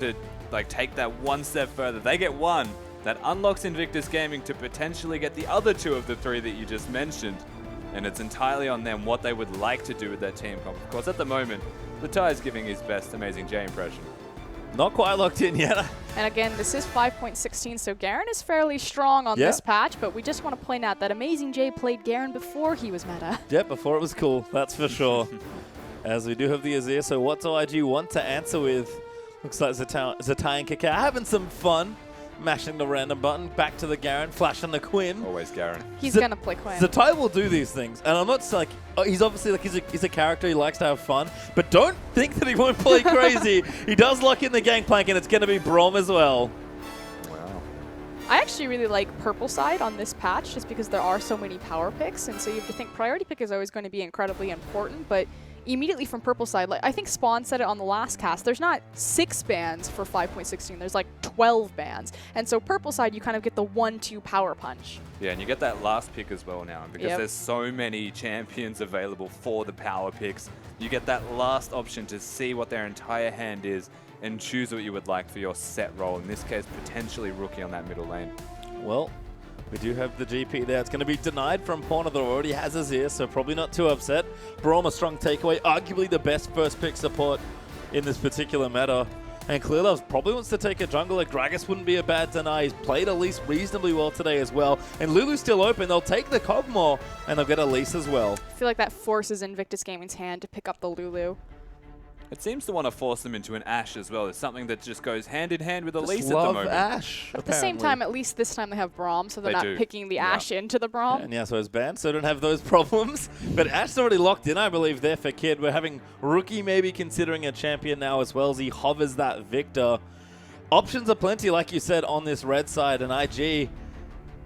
to like take that one step further. They get one. That unlocks Invictus Gaming to potentially get the other two of the three that you just mentioned. And it's entirely on them what they would like to do with their team comp. Of course, at the moment, the Ty is giving his best Amazing J impression. Not quite locked in yet. And again, this is 5.16, so Garen is fairly strong on this patch, but we just want to point out that Amazing J played Garen before he was meta. Yep, before it was cool, that's for sure. As we do have the Azir, so what do IG want to answer with? Looks like Zatai and Kakao having some fun. Mashing the random button, back to the Garen, flashing the Quinn. Always Garen. He's going to play Quinn. Zatai will do these things, and I'm not like, he's obviously like, he's a character, he likes to have fun, but don't think that he won't play crazy. He does lock in the Gangplank, and it's going to be Braum as well. Wow. I actually really like purple side on this patch, just because there are so many power picks, and so you have to think priority pick is always going to be incredibly important, but immediately from purple side, like I think Spawn said it on the last cast, there's not 6 bans for 5.16, there's like 12 bans. And so purple side, you kind of get the 1-2 power punch. Yeah, and you get that last pick as well now, because there's so many champions available for the power picks. You get that last option to see what their entire hand is and choose what you would like for your set role. In this case, potentially Rookie on that middle lane. Well, we do have the GP there. It's going to be denied from Porno that already has Azir, so probably not too upset. Braum, a strong takeaway. Arguably the best first pick support in this particular meta. And Clearlove probably wants to take a jungle. Like Gragas wouldn't be a bad deny. He's played Elise reasonably well today as well. And Lulu's still open. They'll take the Kog'Maw, and they'll get Elise as well. I feel like that forces Invictus Gaming's hand to pick up the Lulu. It seems to want to force them into an Ashe as well. It's something that just goes hand in hand with Elise Just at the love moment. Ashe, But at the same time, at least this time they have Braum, so they're not picking the Ashe into the Braum. And yeah, so it's banned, so don't have those problems. But Ashe's already locked in, I believe, there for Kid. We're having Rookie maybe considering a champion now as well as he hovers that Victor. Options are plenty, like you said, on this red side. And IG,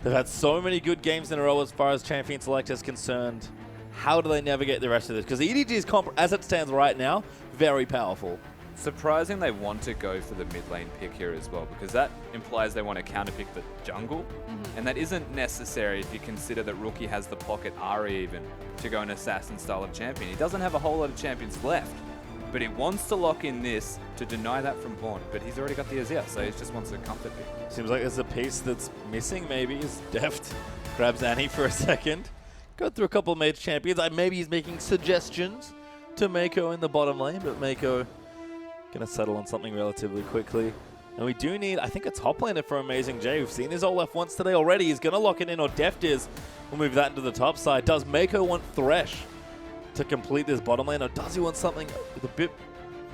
they've had so many good games in a row as far as champion select is concerned. How do they navigate the rest of this? Because EDG's comp, as it stands right now, very powerful. Surprising they want to go for the mid lane pick here as well, because that implies they want to counterpick the jungle, and that isn't necessary if you consider that Rookie has the pocket Ahri even to go an assassin style of champion. He doesn't have a whole lot of champions left, but he wants to lock in this to deny that from Vaughn, but he's already got the Azir, so he just wants a comfort pick. Seems like there's a piece that's missing maybe. Is Deft grabs Annie for a second. Go through a couple of mage champions. Maybe he's making suggestions to Mako in the bottom lane, but Mako going to settle on something relatively quickly. And we do need, I think, a top laner for Amazing J. We've seen his Olaf once today already. He's going to lock it in, or Deft is. We'll move that into the top side. Does Mako want Thresh to complete this bottom lane, or does he want something with a bit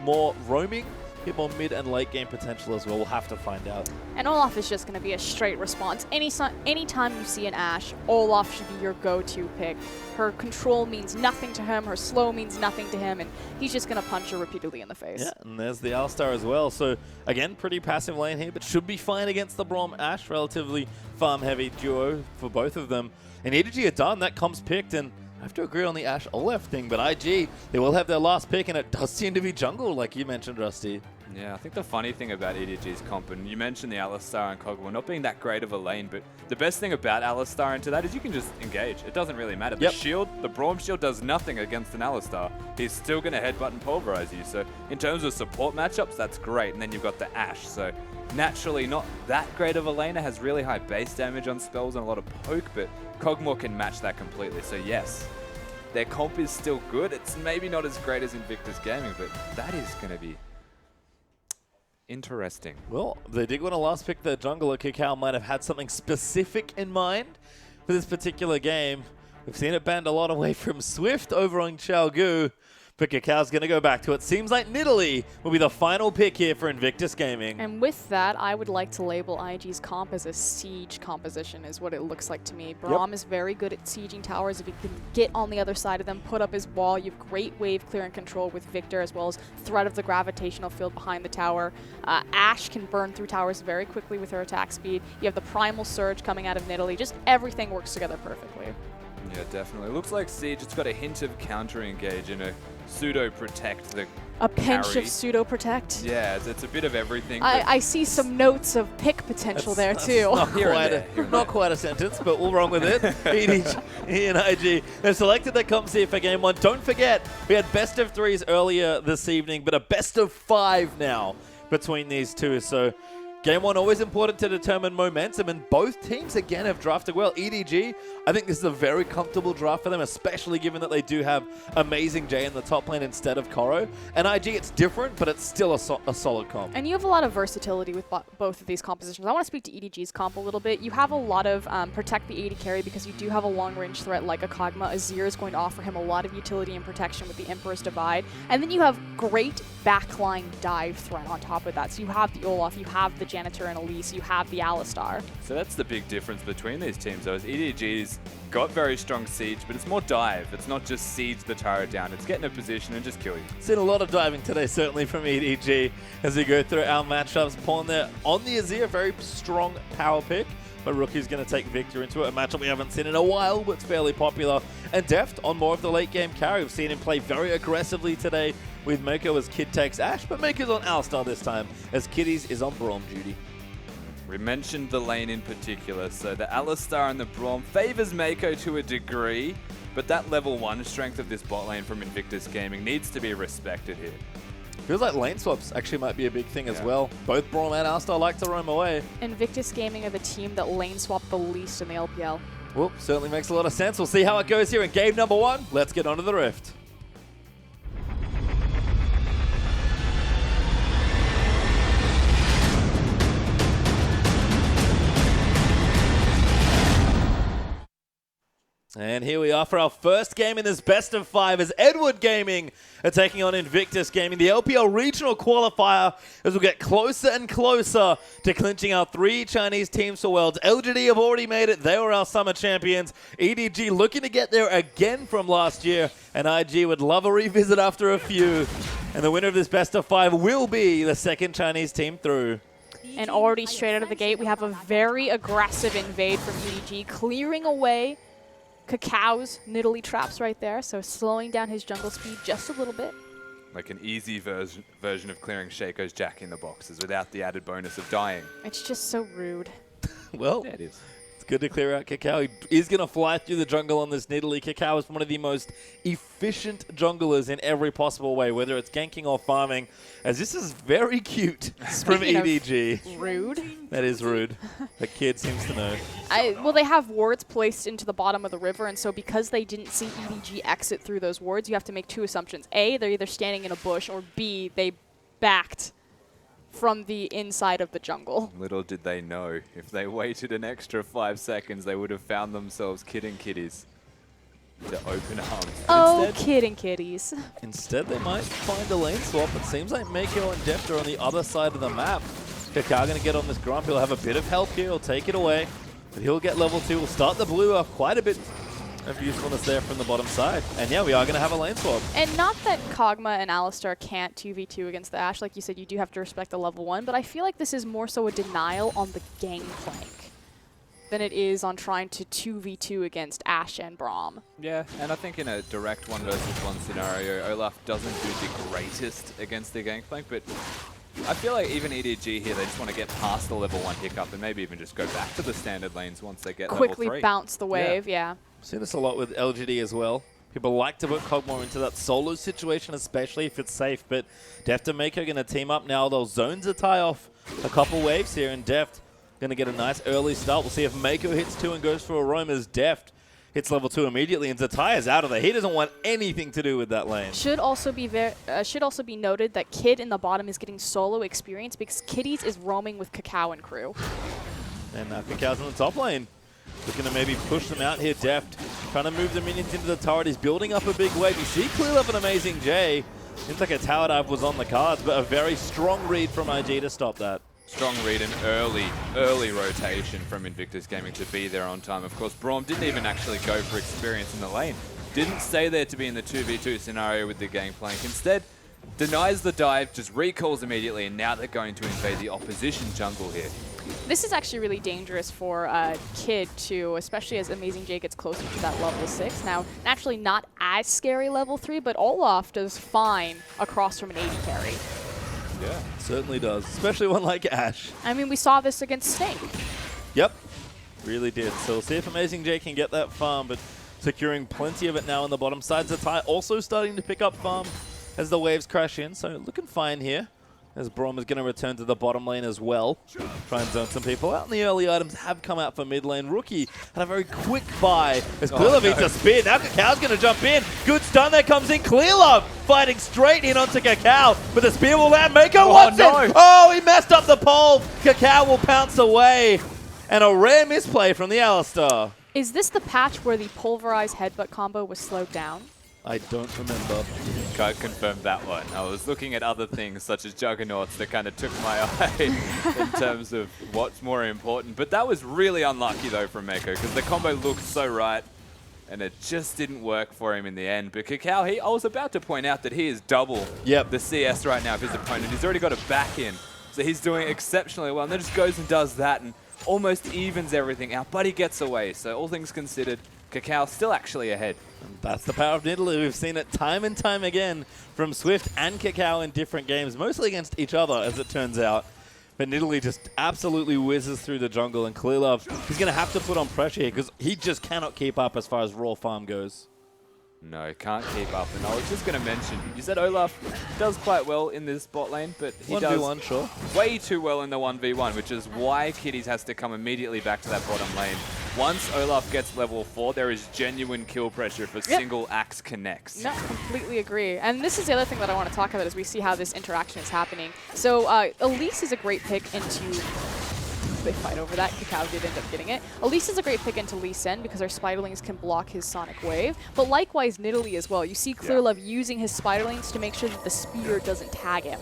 more roaming? A bit more mid and late game potential as well. We'll have to find out. And Olaf is just going to be a straight response. Anytime you see an Ashe, Olaf should be your go-to pick. Her control means nothing to him, her slow means nothing to him, and he's just going to punch her repeatedly in the face. Yeah, and there's the Alistar as well. So, again, pretty passive lane here, but should be fine against the Braum Ashe. Relatively farm-heavy duo for both of them. And EDG are done. That comp's picked, and I have to agree on the Ashe Olaf thing, but IG, they will have their last pick, and it does seem to be jungle, like you mentioned, Rusty. Yeah, I think the funny thing about EDG's comp, and you mentioned the Alistar and Kog'Maw not being that great of a lane, but the best thing about Alistar into that is you can just engage. It doesn't really matter. The shield, the Braum shield does nothing against an Alistar. He's still going to headbutt and pulverize you. So in terms of support matchups, that's great. And then you've got the Ashe. So naturally not that great of a laner, has really high base damage on spells and a lot of poke, but Kog'Maw can match that completely. So yes, their comp is still good. It's maybe not as great as Invictus Gaming, but that is going to be interesting. Well, they did want to last pick the jungler. Kakao might have had something specific in mind for this particular game. We've seen it banned a lot away from Swift over on Xiaogu, but Kakao's going to go back to it. Seems like Nidalee will be the final pick here for Invictus Gaming. And with that, I would like to label IG's comp as a siege composition, is what it looks like to me. Braum is very good at sieging towers. If he can get on the other side of them, put up his wall, you have great wave clearing control with Victor, as well as threat of the gravitational field behind the tower. Ashe can burn through towers very quickly with her attack speed. You have the primal surge coming out of Nidalee. Just everything works together perfectly. Yeah, definitely. It looks like Siege, it's got a hint of counter-engage and a pseudo-protect. A pinch of pseudo-protect? Yeah, it's a bit of everything. I see some notes of pick potential there, too. Not quite a sentence, but we'll run with it. EDG and IG. They've selected their comps here for Game 1. Don't forget, we had best of 3s earlier this evening, but a best of 5 now. between these two. So game one, always important to determine momentum, and both teams, again, have drafted well. EDG, I think this is a very comfortable draft for them, especially given that they do have Amazing J in the top lane instead of Koro. And IG, it's different, but it's still a solid comp. And you have a lot of versatility with both of these compositions. I want to speak to EDG's comp a little bit. You have a lot of protect the AD carry because you do have a long-range threat like a Kog'Maw. Azir is going to offer him a lot of utility and protection with the Emperor's Divide. And then you have great backline dive threat on top of that. So you have the Olaf, you have the Janitor and Elise, you have the Alistar. So that's the big difference between these teams, though, is EDG's got very strong siege, but it's more dive. It's not just siege the turret down. It's get in a position and just kill you. Seen a lot of diving today, certainly from EDG, as we go through our matchups. Pawn there on the Azir, very strong power pick, but Rookie's going to take Victor into it. A matchup we haven't seen in a while, but it's fairly popular. And Deft on more of the late game carry. We've seen him play very aggressively today with Mako as Kid takes Ashe, but Mako's on Alistar this time, as Kiddies is on Braum duty. We mentioned the lane in particular, so the Alistar and the Braum favors Mako to a degree, but that level 1 strength of this bot lane from Invictus Gaming needs to be respected here. Feels like lane swaps actually might be a big thing as well. Both Braum and Alistar like to roam away. Invictus Gaming are the team that lane swap the least in the LPL. Well, certainly makes a lot of sense. We'll see how it goes here in game number 1. Let's get onto the Rift. And here we are for our first game in this best of 5 as Edward Gaming are taking on Invictus Gaming, the LPL regional qualifier, as we get closer and closer to clinching our 3 Chinese teams for Worlds. LGD have already made it. They were our summer champions. EDG looking to get there again from last year, and IG would love a revisit after a few. And the winner of this best of 5 will be the second Chinese team through. And already straight out of the gate, we have a very aggressive invade from EDG, clearing away Cacao's Nidalee traps right there, so slowing down his jungle speed just a little bit. Like an easy version of clearing Shaco's Jack in the boxes without the added bonus of dying. It's just so rude. Well, Yeah, it is. it's good to clear out Cacao. He is going to fly through the jungle on this Nidalee. Cacao is one of the most efficient junglers in every possible way, whether it's ganking or farming, as this is very cute from EDG. Rude. That is rude. The kid seems to know. Well, they have wards placed into the bottom of the river, and so because they didn't see EDG exit through those wards, you have to make 2 assumptions. A, they're either standing in a bush, or B, they backed from the inside of the jungle. Little did they know, if they waited an extra 5 seconds, they would have found themselves Kid and Kitties to open arms. Oh, Kid and Kitties. Instead, they might find a lane swap. It seems like Mako and Deft are on the other side of the map. Cacao going to get on this Grump. He'll have a bit of help here. He'll take it away. But he'll get level 2. We'll start the blue off. Quite a bit of usefulness there from the bottom side. And yeah, we are going to have a lane swap. And not that Kog'Maw and Alistar can't 2v2 against the Ashe. Like you said, you do have to respect the level 1. But I feel like this is more so a denial on the gangplank than it is on trying to 2v2 against Ashe and Braum. Yeah, and I think in a direct 1 versus 1 scenario, Olaf doesn't do the greatest against the gangplank, but I feel like even EDG here, they just want to get past the level 1 hiccup and maybe even just go back to the standard lanes once they get level 3. Quickly bounce the wave, yeah. See this a lot with LGD as well. People like to put Kog'Maw into that solo situation, especially if it's safe, but Deft and Mako are going to team up now. They'll zone to tie off a couple waves here, and Deft going to get a nice early start. We'll see if Mako hits 2 and goes for a roam as Deft hits level 2 immediately, and Zatai is out of there. He doesn't want anything to do with that lane. Should also be noted that Kid in the bottom is getting solo experience because Kitties is roaming with Cacao and crew. And Cacao's in the top lane. Looking to maybe push them out here. Deft trying to move the minions into the turret. He's building up a big wave. You see clear up an Amazing J. Seems like a tower dive was on the cards, but a very strong read from IG to stop that. Strong read and early rotation from Invictus Gaming to be there on time. Of course, Braum didn't even actually go for experience in the lane. Didn't stay there to be in the 2v2 scenario with the gangplank. Instead, denies the dive, just recalls immediately, and now they're going to invade the opposition jungle here. This is actually really dangerous for Kid too, especially as Amazing J gets closer to that level 6. Now, naturally not as scary level 3, but Olaf does fine across from an AD carry. Yeah, certainly does, especially one like Ashe. I mean, we saw this against Snake. Yep, really did. So we'll see if Amazing J can get that farm, but securing plenty of it now on the bottom side. Zatai also starting to pick up farm as the waves crash in, so looking fine here. as Brom is going to return to the bottom lane as well. Try and zone some people out. And the early items have come out for mid lane. Rookie had a very quick buy as Clearlove eats a spear. Now Cacaw's going to jump in. Good stun there comes in. Clearlove fighting straight in onto Cacao, but the spear will land. Mako wants it. Oh, he messed up the pole. Cacao will pounce away. And a rare misplay from the Alistar. Is this the patch where the pulverized headbutt combo was slowed down? I don't remember. Can't confirm that one. I was looking at other things such as Juggernauts that kind of took my eye in terms of what's more important. But that was really unlucky though from Mako because the combo looked so right and it just didn't work for him in the end. But Cacao, I was about to point out that he is double the CS right now of his opponent. He's already got a back in. So he's doing exceptionally well and then just goes and does that and almost evens everything out. But he gets away. So all things considered, Cacao still actually ahead. And that's the power of Nidalee. We've seen it time and time again from Swift and Cacao in different games, mostly against each other, as it turns out. But Nidalee just absolutely whizzes through the jungle, and Clearlove, he's going to have to put on pressure here because he just cannot keep up as far as raw farm goes. No, can't keep up. And I was just going to mention, you said Olaf does quite well in this bot lane, but he 1v1, does sure. way too well in the 1v1, which is why Kitties has to come immediately back to that bottom lane. Once Olaf gets level 4, there is genuine kill pressure if a single axe connects. No, completely agree. And this is the other thing that I want to talk about as we see how this interaction is happening. So Elise is a great pick into... They fight over that. Cacao did end up getting it. Elise is a great pick into Lee Sin because her Spiderlings can block his Sonic Wave. But likewise, Nidalee as well. You see Clearlove using his Spiderlings to make sure that the spear doesn't tag him.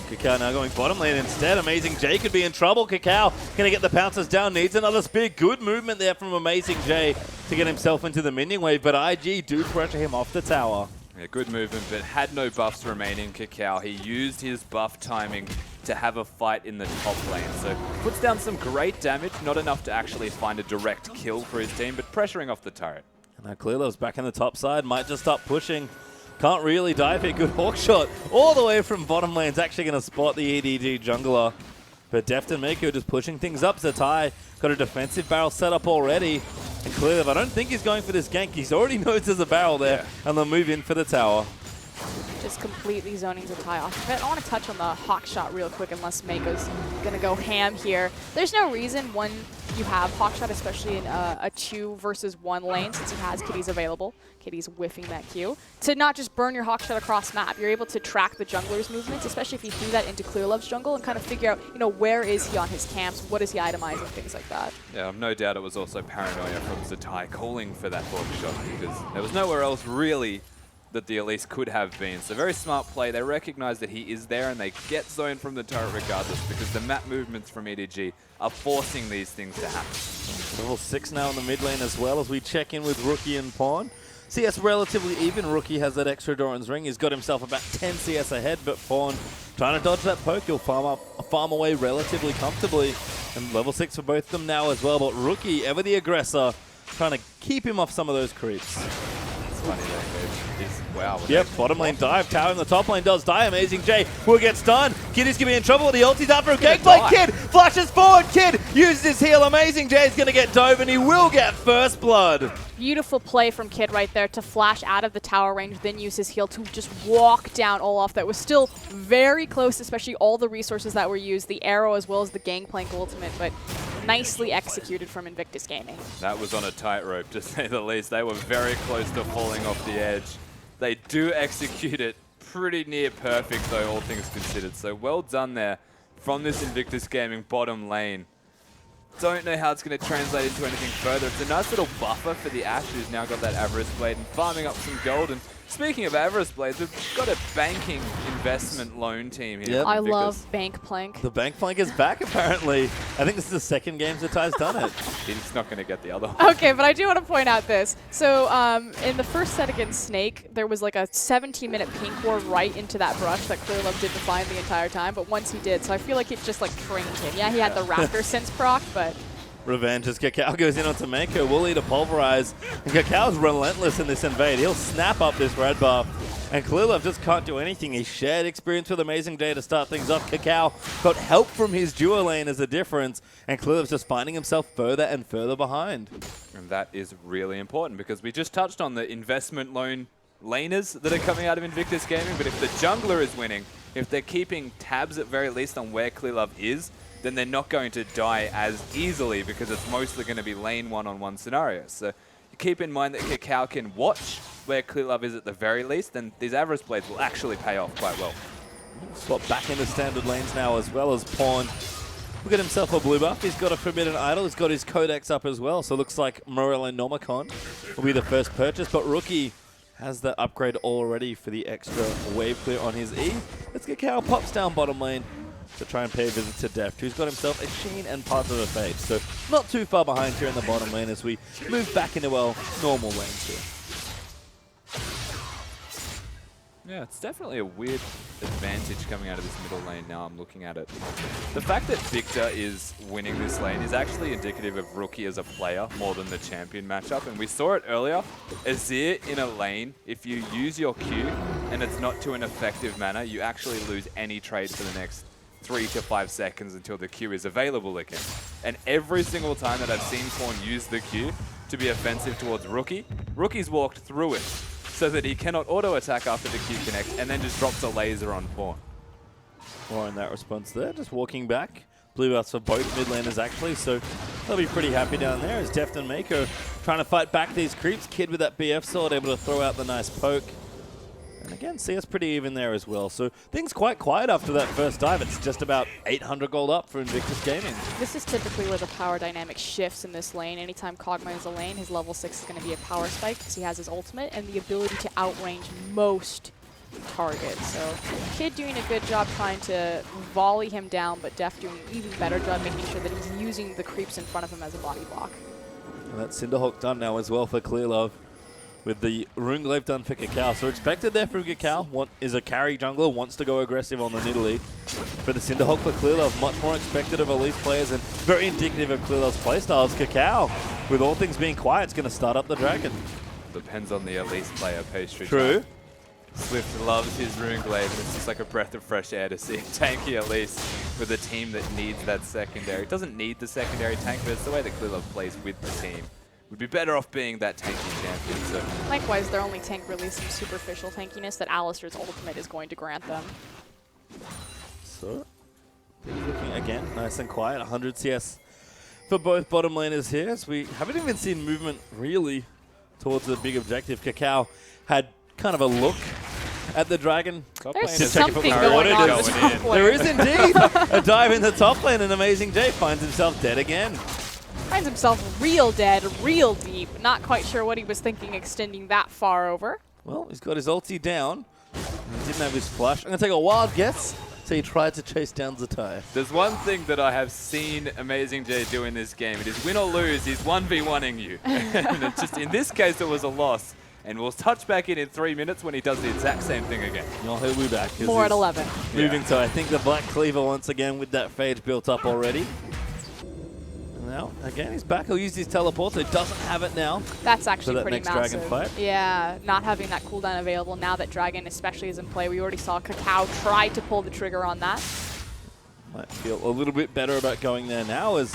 Cacao now going bottom lane instead. Amazing J could be in trouble. Cacao going to get the pounces down. Needs another spear. Good movement there from Amazing J to get himself into the minion wave. But IG do pressure him off the tower. Yeah, good movement, but had no buffs remaining, Cacao. He used his buff timing to have a fight in the top lane. So puts down some great damage, not enough to actually find a direct kill for his team, but pressuring off the turret. And now Clearlove's back on the top side. Might just start pushing. Can't really dive here. Good hawk shot all the way from bottom lane. It's actually going to spot the EDG jungler. But Deft and Mako just pushing things up. Zatai got a defensive barrel set up already. And Clearlove, I don't think he's going for this gank. He's already knows there's a barrel there. And they'll move in for the tower. Just completely zoning Zatai off. I want to touch on the hawk shot real quick unless Mako's going to go ham here. There's no reason when you have hawk shot, especially in a 2 versus 1 lane, since he has Kitties available. Kitties whiffing that Q. To not just burn your hawk shot across map. You're able to track the jungler's movements, especially if you do that into Clearlove's jungle and kind of figure out, you know, where is he on his camps, what is he itemizing, things like that. Yeah, I've no doubt it was also paranoia from Zatai calling for that hawk shot because there was nowhere else really that the Elise could have been. So very smart play. They recognize that he is there and they get zoned from the turret regardless because the map movements from EDG are forcing these things to happen. Level 6 now in the mid lane as well as we check in with Rookie and Pawn. CS relatively even. Rookie has that extra Doran's ring. He's got himself about 10 CS ahead, but Pawn trying to dodge that poke. He'll farm away relatively comfortably. And level 6 for both of them now as well. But Rookie, ever the aggressor, trying to keep him off some of those creeps. It's funny though, wow. Yep, bottom lane dive, tower in the top lane does die. Amazing J will get stunned. Kid is going to be in trouble with the ulti's out for a gameplay. Kid flashes forward. Kid uses his heal. Amazing J is going to get dove and he will get first blood. Beautiful play from Kid right there to flash out of the tower range, then use his heal to just walk down Olaf. That was still very close, especially all the resources that were used, the arrow as well as the Gangplank ultimate, but nicely executed from Invictus Gaming. That was on a tightrope, to say the least. They were very close to falling off the edge. They do execute it pretty near perfect, though, all things considered. So well done there from this Invictus Gaming bottom lane. Don't know how it's going to translate into anything further. It's a nice little buffer for the Ashe, who's now got that Avarice Blade and farming up some gold. And speaking of Avarice Blades, we've got a banking investment loan team here. Yep. I love Bank Plank. The Bank Plank is back, apparently. I think this is the second game Zatai's done it. He's not going to get the other one. Okay, but I do want to point out this. So in the first set against Snake, there was like a 17-minute pink ward right into that brush that Clearlove didn't find the entire time, but once he did, so I feel like it just like trained him. Yeah, he had the Raptor sense proc, but... Revenge as Cacao goes in onto Mako. Will eat a pulverize. And Cacao's relentless in this invade. He'll snap up this red buff. And Clearlove just can't do anything. He shared experience with Amazing J to start things off. Cacao got help from his duo lane as a difference. And Clearlove's just finding himself further and further behind. And that is really important because we just touched on the investment loan laners that are coming out of Invictus Gaming. But if the jungler is winning, if they're keeping tabs at very least on where Clearlove is, then they're not going to die as easily because it's mostly going to be lane one-on-one scenarios. So keep in mind that Kakao can watch where Clearlove is at the very least, and these Avarice Blades will actually pay off quite well. Swap back into standard lanes now as well as Pawn. Look at himself a blue buff. He's got a Forbidden Idol. He's got his Codex up as well. So it looks like Morellonomicon will be the first purchase. But Rookie has that upgrade already for the extra wave clear on his E. Let's get Kakao pops down bottom lane to try and pay a visit to Deft, who's got himself a Sheen and parts of a Fade. So not too far behind here in the bottom lane as we move back into our normal lanes here. Yeah, it's definitely a weird advantage coming out of this middle lane now I'm looking at it. The fact that Victor is winning this lane is actually indicative of Rookie as a player more than the champion matchup. And we saw it earlier. Azir in a lane, if you use your Q and it's not to an effective manner, you actually lose any trade for the next 3 to 5 seconds until the Q is available again. And every single time that I've seen Pawn use the Q to be offensive towards Rookie, Rookie's walked through it so that he cannot auto-attack after the Q connect and then just drops a laser on Pawn. More in that response there, just walking back. Blue buffs for both mid laners actually, so they'll be pretty happy down there as Deft and Mako trying to fight back these creeps. Kid with that BF sword able to throw out the nice poke. And again, CS pretty even there as well. So things quite quiet after that first dive. It's just about 800 gold up for Invictus Gaming. This is typically where the power dynamic shifts in this lane. Anytime Kog'Maw is a lane, his level 6 is going to be a power spike because he has his ultimate and the ability to outrange most targets. So Kid doing a good job trying to volley him down, but Deft doing an even better job making sure that he's using the creeps in front of him as a body block. And that's Cinderhawk done now as well for Clearlove, with the Runeglaive done for Kakao. So expected there from Kakao, is a carry jungler, wants to go aggressive on the Nidalee. For the Cinderhawk for Clearlove, much more expected of Elise players and very indicative of Clearlove's playstyles. Kakao, with all things being quiet, is going to start up the Dragon. Depends on the Elise player, pastry. True. Time. Swift loves his Runeglaive, and it's just like a breath of fresh air to see tanky Elise with a team that needs that secondary. It doesn't need the secondary tank, but it's the way that Clearlove plays with the team. Would be better off being that tanky champion. So. Likewise, their only tank really some superficial tankiness that Alistar's ultimate is going to grant them. So, looking again nice and quiet. 100 CS for both bottom laners here. As we haven't even seen movement really towards the big objective. Kakao had kind of a look at the Dragon. There's to something check going on in. with top lane. There is indeed a dive in the top lane, and Amazing J finds himself dead again. Finds himself real dead, real deep. Not quite sure what he was thinking extending that far over. Well, he's got his ulti down. He didn't have his flash. I'm going to take a wild guess. So he tried to chase down Zatai. There's one thing that I have seen Amazing J do in this game. It is win or lose, he's 1v1ing you. And it's just, in this case, it was a loss. And we'll touch back in 3 minutes when he does the exact same thing again. No, he'll be back. More at 11. Moving to, I think, the Black Cleaver once again with that Phage built up already. Now, again, he's back. He'll use his teleport, so he doesn't have it now. That's actually that pretty next massive. Dragon fight. Yeah, not having that cooldown available now that Dragon especially is in play. We already saw Kakao try to pull the trigger on that. Might feel a little bit better about going there now as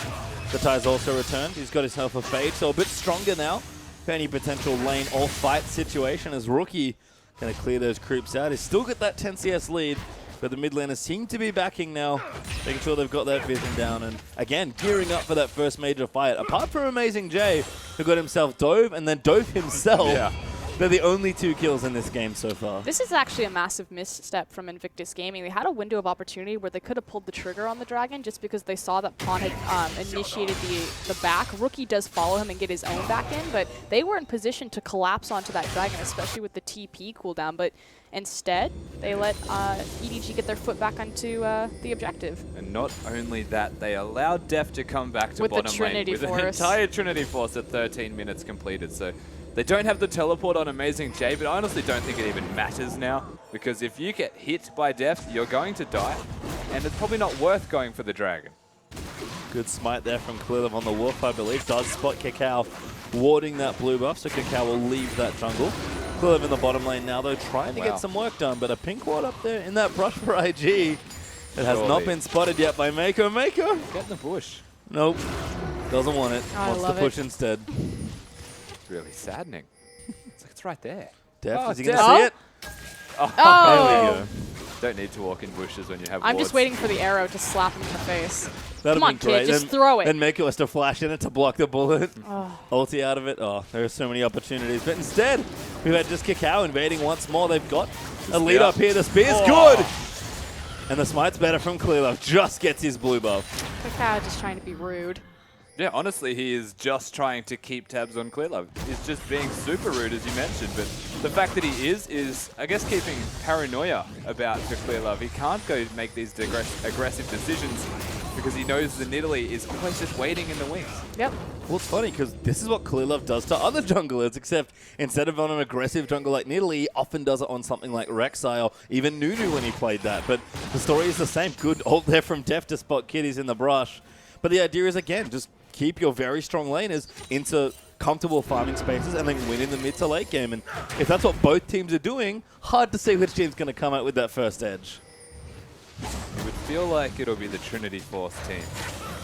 Zatai's also returned. He's got himself a Fade, so a bit stronger now for any potential lane or fight situation as Rookie going to clear those creeps out. He's still got that 10 CS lead, but the mid laners seem to be backing now, making sure they've got that vision down and, again, gearing up for that first major fight. Apart from Amazing J, who got himself Dove and then Dove himself. Yeah. They're the only 2 kills in this game so far. This is actually a massive misstep from Invictus Gaming. They had a window of opportunity where they could have pulled the trigger on the Dragon just because they saw that Pawn had initiated the back. Rookie does follow him and get his own back in, but they were in position to collapse onto that Dragon, especially with the TP cooldown. But instead, they let EDG get their foot back onto the objective. And not only that, they allowed Deft to come back to With the bottom lane Trinity with an Force. entire Trinity Force at 13 minutes completed. So they don't have the teleport on Amazing J, but I honestly don't think it even matters now, because if you get hit by Deft, you're going to die, and it's probably not worth going for the Dragon. Good smite there from Clearlove on the Wolf, I believe. Does spot Kakao warding that blue buff, so Kakao will leave that jungle. Clearlove in the bottom lane now, though, trying to get some work done, but a pink ward up there in that brush for IG. It has not been spotted yet by Mako. Mako! Get in the bush. Nope. Doesn't want it. Wants to push instead. It's really saddening. It's like it's right there. Def, Oh, is he going to Def. see it? Oh. There we go. Don't need to walk in bushes when you have I'm wards. just waiting for the arrow to slap him in the face. That'd Come on, been great. kid, just throw it. Then Mako has to flash in it to block the bullet. Oh. Ulti out of it. Oh, there are so many opportunities. But instead, we've had just Kakao invading once more. They've got a lead up here. The spear's good. And the smite's better from Clearlove. Just gets his blue buff. Kakao just trying to be rude. Yeah, honestly, he is just trying to keep tabs on Clearlove. He's just being super rude, as you mentioned. But the fact that he is, I guess, keeping paranoia about the Clearlove. He can't go make these aggressive decisions because he knows the Nidalee is always just waiting in the wings. Yep. Well, it's funny because this is what Clearlove does to other junglers, except instead of on an aggressive jungle like Nidalee, he often does it on something like Rek'Sai or even Nunu when he played that. But the story is the same. Good ult there from Def to spot kiddies in the brush. But the idea is, again, just keep your very strong laners into comfortable farming spaces and then win in the mid to late game. And if that's what both teams are doing, hard to see which team's going to come out with that first edge. It would feel like it'll be the Trinity Force team.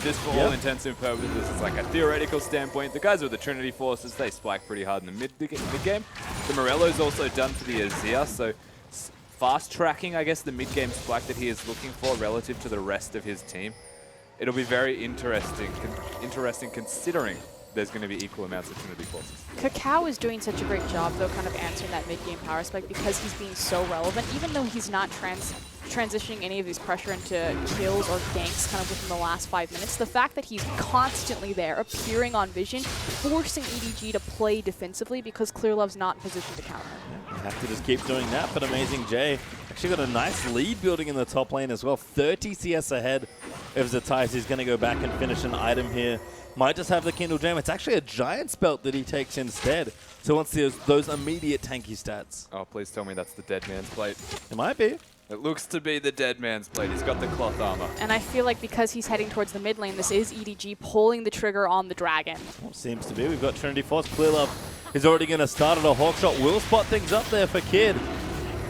Just for all intents and purposes, it's like a theoretical standpoint. The guys with the Trinity Forces, they spike pretty hard in the mid game. The Morello's also done for the Azir, so fast tracking, I guess, the mid game spike that he is looking for relative to the rest of his team. It'll be very interesting considering there's going to be equal amounts of Trinity Forces. Kakao is doing such a great job, though, kind of answering that mid-game power spike because he's being so relevant. Even though he's not transitioning any of his pressure into kills or ganks kind of within the last 5 minutes, the fact that he's constantly there, appearing on vision, forcing EDG to play defensively because Clearlove's not in position to counter. You have to just keep doing that, but Amazing J actually got a nice lead building in the top lane as well. 30 CS ahead of Zetai's. He's going to go back and finish an item here. Might just have the Kindle Gem. It's actually a Giant's Belt that he takes instead. So once there's those immediate tanky stats. Oh, please tell me that's the Dead Man's Plate. It might be. It looks to be the Dead Man's Plate. He's got the cloth armor. And I feel like because he's heading towards the mid lane, this is EDG pulling the trigger on the Dragon. Well, seems to be. We've got Trinity Force. Clearlove is already going to start at a Hawkshot. Will spot things up there for Kid.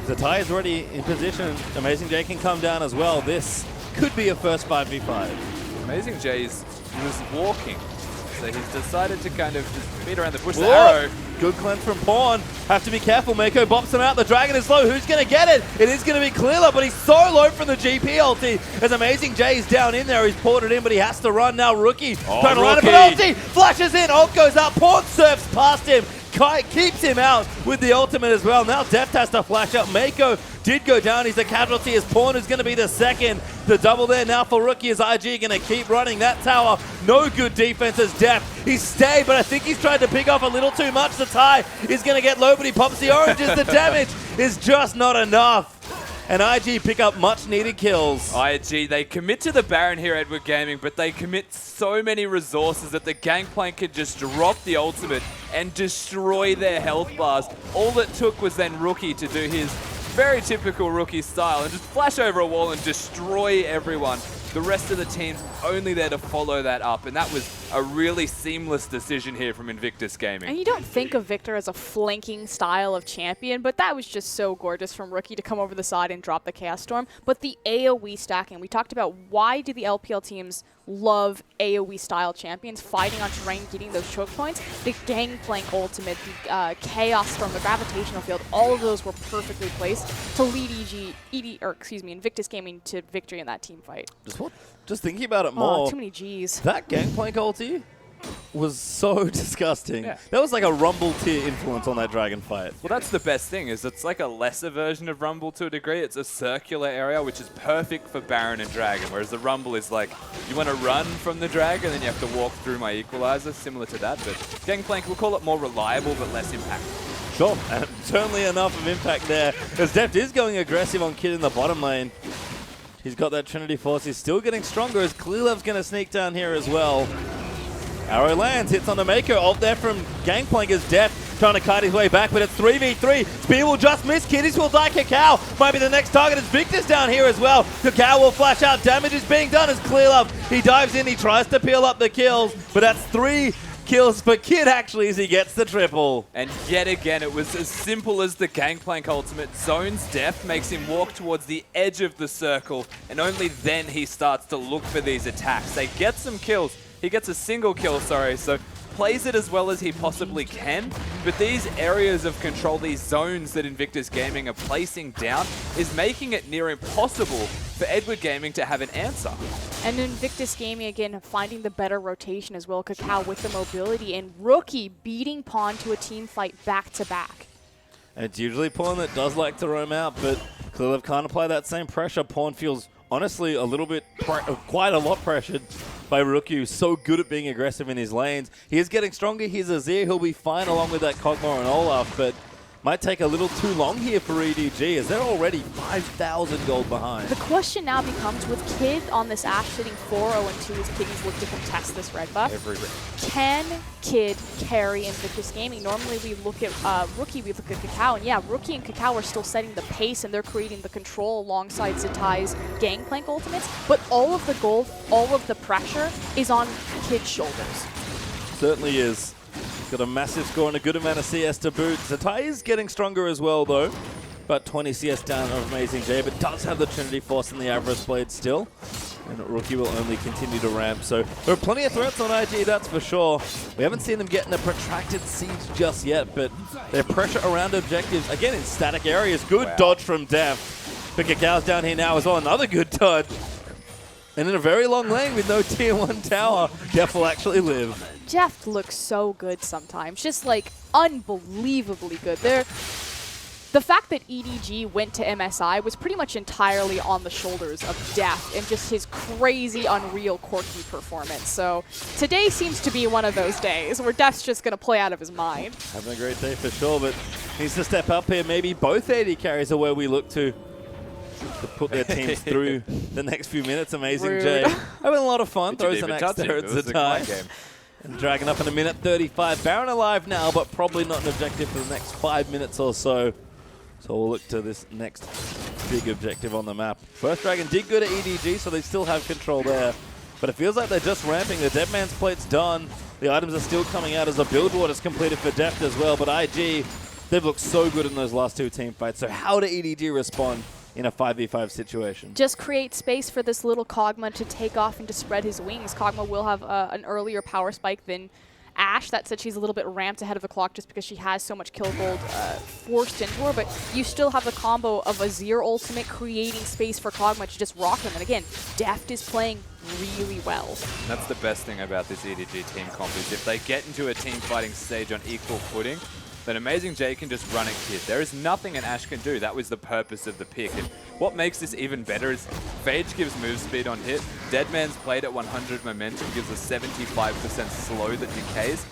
Zetai is already in position. Amazing J can come down as well. This could be a first 5v5. Amazing J's was walking, so he's decided to kind of just beat around the bush. Whoa. The arrow. Good cleanse from Pawn. Have to be careful. Mako bops him out. The Dragon is low. Who's going to get it? It is going to be Clearlove, but he's so low from the GP ulti. As Amazing J is down in there. He's pulled it in, but he has to run now. Rookie trying to run it, but ulti flashes in. Ult goes out. Pawn surfs past him. Keeps him out with the ultimate as well. Now Deft has to flash up. Mako did go down. He's a casualty as Pawn is going to be the second. The double there now for Rookie as IG going to keep running that tower. No good defense as Deft. He's stayed, but I think he's tried to pick off a little too much. The tie is going to get low, but he pops the oranges. The damage is just not enough. And IG pick up much needed kills. IG, they commit to the Baron here, Edward Gaming, but they commit so many resources that the Gangplank can just drop the ultimate and destroy their health bars. All it took was then Rookie to do his very typical Rookie style and just flash over a wall and destroy everyone. The rest of the team's only there to follow that up, and that was a really seamless decision here from Invictus Gaming. And you don't think of Victor as a flanking style of champion, but that was just so gorgeous from Rookie to come over the side and drop the Chaos Storm. But the AoE stacking, we talked about why do the LPL teams love AoE style champions fighting on terrain, getting those choke points. The Gangplank ultimate, the Chaos Storm, the gravitational field, all of those were perfectly placed to lead Invictus Gaming to victory in that team fight. Just thinking about it more. Too many G's. That Gangplank ulti was so disgusting. Yeah. That was like a Rumble tier influence on that Dragon fight. Well, that's the best thing, is it's like a lesser version of Rumble to a degree. It's a circular area, which is perfect for Baron and Dragon, whereas the Rumble is like, you want to run from the Dragon, then you have to walk through my equalizer, similar to that. But Gangplank, we'll call it more reliable, but less impactful. Sure, and certainly enough of impact there, as Deft is going aggressive on Kid in the bottom lane. He's got that Trinity Force. He's still getting stronger as Clearlove's going to sneak down here as well. Arrow lands, hits on the Mako. Ult there from Gangplank as Deft trying to kite his way back, but it's 3v3. Spear will just miss. Kiddies will die. Kakao might be the next target as Victor's down here as well. Kakao will flash out. Damage is being done as Clearlove. He dives in. He tries to peel up the kills, but that's 3 kills for Kid actually as he gets the triple. And yet again, it was as simple as the Gangplank ultimate. Zones Deft makes him walk towards the edge of the circle, and only then he starts to look for these attacks. They get some kills. He gets a single kill, sorry, so plays it as well as he possibly can, but these areas of control, these zones that Invictus Gaming are placing down, is making it near impossible for Edward Gaming to have an answer. And Invictus Gaming, again, finding the better rotation as well. Kakao with the mobility, and Rookie beating Pawn to a team fight back-to-back. And it's usually Pawn that does like to roam out, but Klilev can't apply that same pressure. Pawn feels, honestly, a little bit, quite a lot pressured by Rookie, who's so good at being aggressive in his lanes. He is getting stronger. He's Azir. He'll be fine along with that Kog'Maw and Olaf, but might take a little too long here for EDG, as they're already 5,000 gold behind. The question now becomes, with Kid on this Ashe sitting 4-0-2 as Kiddies look to contest this red buff, can Kid carry Invictus Gaming? Normally we look at Rookie, we look at Kakao, and yeah, Rookie and Kakao are still setting the pace and they're creating the control alongside Zetai's Gangplank ultimates, but all of the gold, all of the pressure is on Kid's shoulders. Certainly is. Got a massive score and a good amount of CS to boot. Zetai is getting stronger as well, though. About 20 CS down of Amazing J, but does have the Trinity Force and the Avarice Blade still. And Rookie will only continue to ramp. So there are plenty of threats on IG, that's for sure. We haven't seen them get in a protracted siege just yet, but their pressure around objectives, again, in static areas. Good dodge from Def. But Kakao's down here now as well. Another good dodge. And in a very long lane with no tier 1 tower, Def will actually live. Jeff looks so good sometimes, just like unbelievably good. The fact that EDG went to MSI was pretty much entirely on the shoulders of Def and just his crazy, unreal, quirky performance. So today seems to be one of those days where Def's just going to play out of his mind. Having a great day for sure, but needs to step up here. Maybe both AD carries are where we look to put their teams through the next few minutes. Amazing Rude. Jay. Having a lot of fun. Throws an axe there at Zetai. And dragging up in a minute 35. Baron alive now, but probably not an objective for the next 5 minutes or so. So we'll look to this next big objective on the map. First Dragon did go to EDG, so they still have control there. But it feels like they're just ramping. The Dead Man's Plate's done. The items are still coming out as a build ward is completed for Deft as well. But IG, they've looked so good in those last 2 team fights. So how do EDG respond in a 5v5 situation? Just create space for this little Kog'Maw to take off and to spread his wings. Kog'Maw will have an earlier power spike than Ashe. That said, she's a little bit ramped ahead of the clock just because she has so much kill gold forced into her, but you still have the combo of Azir ultimate creating space for Kog'Maw to just rock him. And again, Deft is playing really well. And that's the best thing about this EDG team comp, is if they get into a team fighting stage on equal footing, then Amazing J can just run at Kid. There is nothing an Ashe can do. That was the purpose of the pick. And what makes this even better is Phage gives move speed on hit. Deadman's played at 100 momentum, gives a 75% slow that decays.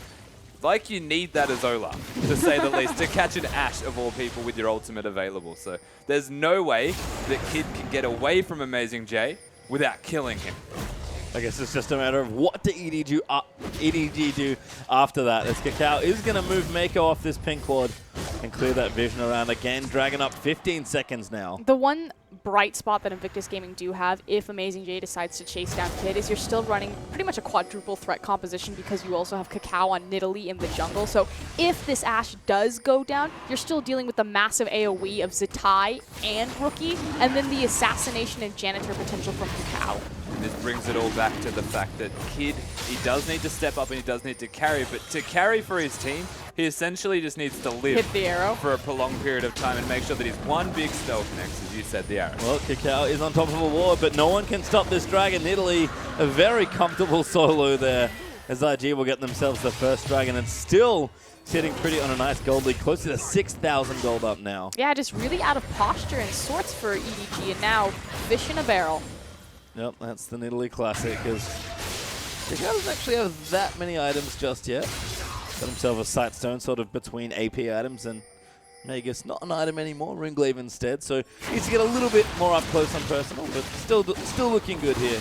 Like, you need that as Ola, to say the least, to catch an Ashe of all people with your ultimate available. So there's no way that Kid can get away from Amazing J without killing him. I guess it's just a matter of what do EDG do after that, as Kakao is going to move Mako off this pink ward and clear that vision around again, dragging up 15 seconds now. The one bright spot that Invictus Gaming do have, if Amazing J decides to chase down Kid, is you're still running pretty much a quadruple threat composition because you also have Kakao on Nidalee in the jungle. So if this Ashe does go down, you're still dealing with the massive AoE of Zetai and Rookie, and then the assassination and janitor potential from Kakao. This brings it all back to the fact that Kid, he does need to step up and he does need to carry, but to carry for his team, he essentially just needs to live Hit the arrow for a prolonged period of time and make sure that he's one big stealth next, as you said, the arrow. Well, Kakao is on top of a ward, but no one can stop this dragon. Nidalee, a very comfortable solo there, as IG will get themselves the first dragon, and still sitting pretty on a nice gold lead, close to 6,000 gold up now. Yeah, just really out of posture and sorts for EDG, and now fish in a barrel. Yep, that's the Nidalee classic, because Kakao doesn't actually have that many items just yet. Got himself a Sightstone sort of between AP items, and Magus not an item anymore, Ringglaive instead, so needs to get a little bit more up close and personal, but still looking good here.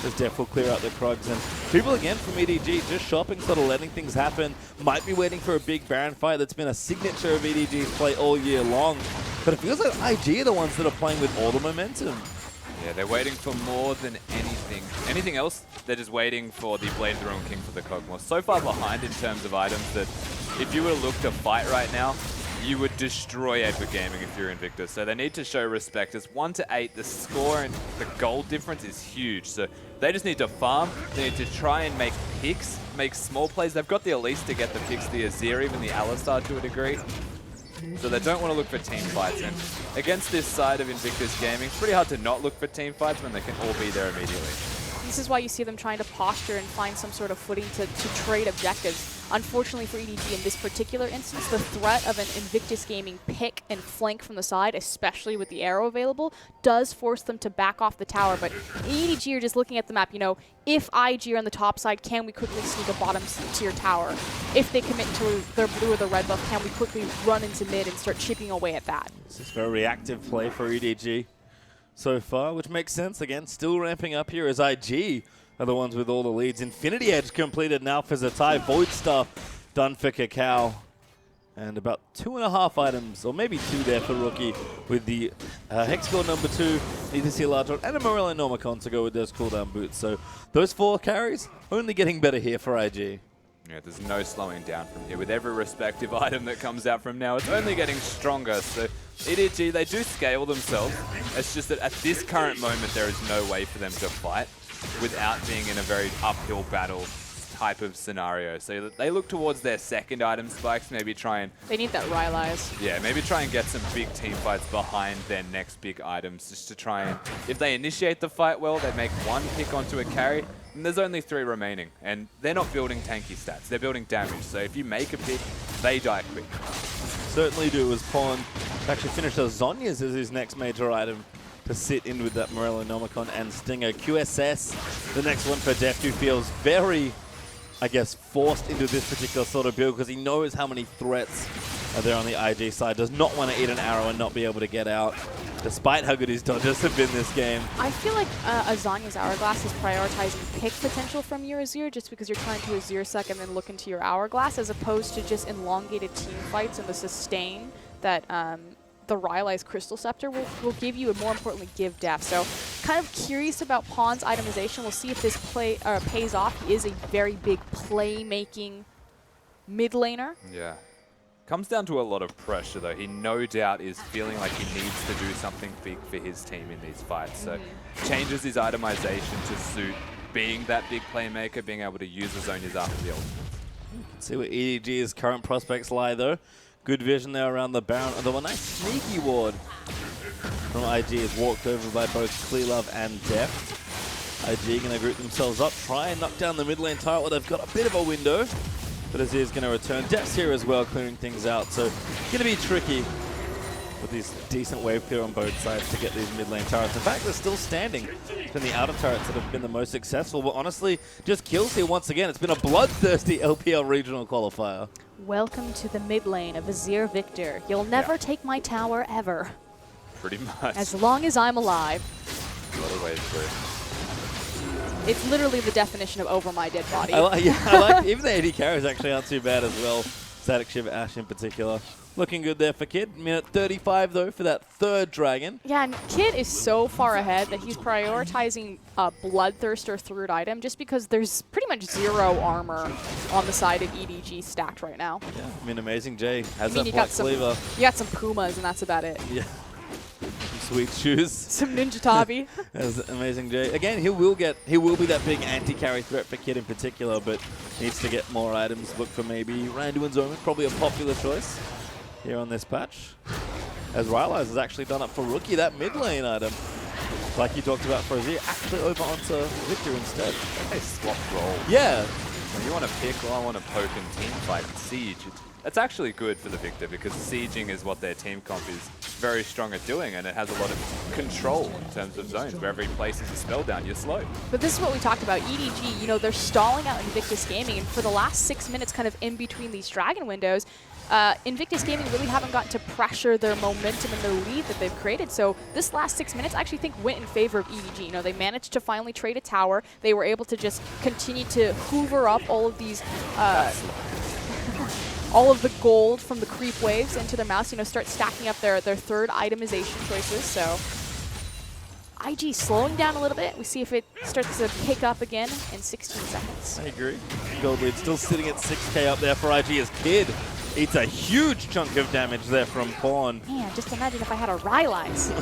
As Def will clear out the Krugs, and people again from EDG just shopping, sort of letting things happen. Might be waiting for a big Baron fight. That's been a signature of EDG's play all year long, but it feels like IG are the ones that are playing with all the momentum. Yeah, they're waiting for more than anything. Anything else, they're just waiting for the Blade of the Ruin King for the Kog'Maw. So far behind in terms of items that if you were to look to fight right now, you would destroy Epic Gaming if you're Invictus. So they need to show respect. It's 1-8. The score and the goal difference is huge. So they just need to farm. They need to try and make picks, make small plays. They've got the Elise to get the picks, the Azir, even the Alistar to a degree. So they don't want to look for team fights. And against this side of Invictus Gaming, it's pretty hard to not look for team fights when they can all be there immediately. This is why you see them trying to posture and find some sort of footing to trade objectives. Unfortunately for EDG in this particular instance, the threat of an Invictus Gaming pick and flank from the side, especially with the arrow available, does force them to back off the tower. But EDG are just looking at the map, you know, if IG are on the top side, can we quickly sneak a bottom tier tower? If they commit to their blue or the red buff, can we quickly run into mid and start chipping away at that? This is a very reactive play for EDG so far, which makes sense. Again, still ramping up here as IG are the ones with all the leads. Infinity Edge completed now for Zatai. Void Stuff done for Kakao. And about 2.5 items, or maybe 2 there for Rookie, with the Hexcore number 2, need to see a large one, and a Morello Normicon to go with those cooldown boots. So those 4 carries, only getting better here for IG. Yeah, there's no slowing down from here. With every respective item that comes out from now, it's only getting stronger. So EDG, they do scale themselves. It's just that at this current moment, there is no way for them to fight without being in a very uphill battle type of scenario. So they look towards their second item spikes, maybe try and... They need that Rylai's. Yeah, maybe try and get some big team fights behind their next big items, just to try and... If they initiate the fight well, they make 1 pick onto a carry, and there's only 3 remaining. And they're not building tanky stats, they're building damage. So if you make a pick, they die quick. Certainly do, as Pawn actually finished as Zhonya's as his next major item to sit in with that Morello Normicon and Stinger. QSS, the next one for Deft, who feels very, I guess, forced into this particular sort of build because he knows how many threats are there on the IG side. Does not want to eat an arrow and not be able to get out, despite how good his dodges have been this game. I feel like Azanya's Hourglass is prioritizing pick potential from your Azir just because you're trying to Azir sec and then look into your Hourglass, as opposed to just elongated team fights and the sustain that the Rylai's Crystal Scepter will give you, and more importantly, give depth. So kind of curious about Pawn's itemization. We'll see if this pays off. He is a very big playmaking mid laner. Yeah. Comes down to a lot of pressure, though. He no doubt is feeling like he needs to do something big for his team in these fights. So changes his itemization to suit being that big playmaker, being able to use the Zhonya's after the ultimate. See where EDG's current prospects lie, though. Good vision there around the Baron. Although a nice sneaky ward from IG is walked over by both Clearlove and Deft. IG going to group themselves up, try and knock down the mid lane turret where they've got a bit of a window. But Azir's going to return. Deft's here as well, clearing things out. So going to be tricky with these decent wave clear on both sides to get these mid lane turrets. In fact, they're still standing. It's been the outer turrets that have been the most successful. But honestly, just kills here once again. It's been a bloodthirsty LPL regional qualifier. Welcome to the mid lane of Azir Victor. You'll never take my tower ever. Pretty much. As long as I'm alive. A lot of ways through. It's literally the definition of over my dead body. I like even the AD carries actually aren't too bad as well. Static Shiva Ash in particular. Looking good there for Kid. Minute 35 though for that 3rd dragon. Yeah, and Kid is so far ahead that he's prioritizing a Bloodthirster 3rd item just because there's pretty much 0 armor on the side of EDG stacked right now. Yeah, I mean, Amazing J has that you black got some, cleaver. You got some Pumas and that's about it. Yeah. Sweet shoes. Some Ninja Tabi. As Amazing J. Again, he will be that big anti-carry threat for Kid in particular, but needs to get more items. Look for maybe Randuin's Omen, probably a popular choice here on this patch. As Rylai's has actually done up for Rookie, that mid lane item, like you talked about for Azir, actually over onto Victor instead. They swap roles. Yeah. When you want to pick, well, I want to poke and team fight and siege. That's actually good for the Victor because sieging is what their team comp is very strong at doing, and it has a lot of control in terms of zones. Wherever he places a spell down, you're slow. But this is what we talked about. EDG, you know, they're stalling out Invictus Gaming, and for the last 6 minutes kind of in between these dragon windows, Invictus Gaming really haven't gotten to pressure their momentum and their lead that they've created. So this last 6 minutes I actually think went in favor of EDG. You know, they managed to finally trade a tower. They were able to just continue to hoover up all of these all of the gold from the creep waves into their mouse, you know, start stacking up their 3rd itemization choices. So IG slowing down a little bit. We see if it starts to pick up again in 16 seconds. I agree. Gold lead still sitting at 6k up there for IG as Kid Eats a huge chunk of damage there from Pawn. Man, just imagine if I had a Rylai's. I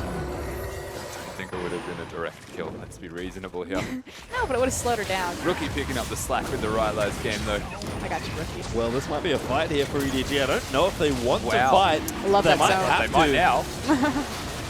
think it would have been a direct kill. Let's be reasonable here. No, but it would have slowed her down. Rookie picking up the slack with the Rylai's game, though. I got you, Rookie. Well, this might be a fight here for EDG. I don't know if they want to fight. I love they that might zone. have They to. might now.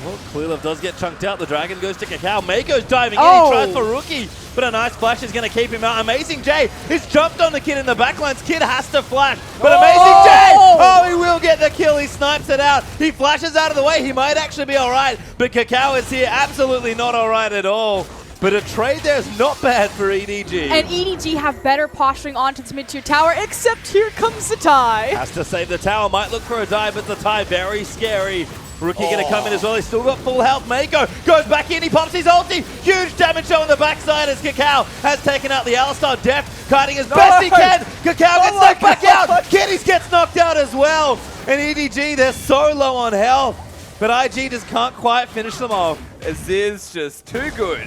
Well, Clearlove does get chunked out. The Dragon goes to Kakao. Mako's diving in. Oh. He tries for Rookie, but a nice flash is going to keep him out. Amazing J is jumped on the Kid in the backlines. Kid has to flash, but Amazing J, oh, he will get the kill. He snipes it out. He flashes out of the way. He might actually be all right, but Kakao is here absolutely not all right at all. But a trade there is not bad for EDG. And EDG have better posturing onto this mid-tier tower, except here comes the tie. Has to save the tower. Might look for a dive, but the tie very scary. Rookie going to come in as well. He's still got full health. Mako goes back in. He pops his ulti. Huge damage show on the backside as Kakao has taken out the Alistar. Deft kiting as best he can. Kakao gets knocked back out. Kiddies gets knocked out as well. And EDG, they're so low on health. But IG just can't quite finish them off. Azir's just too good.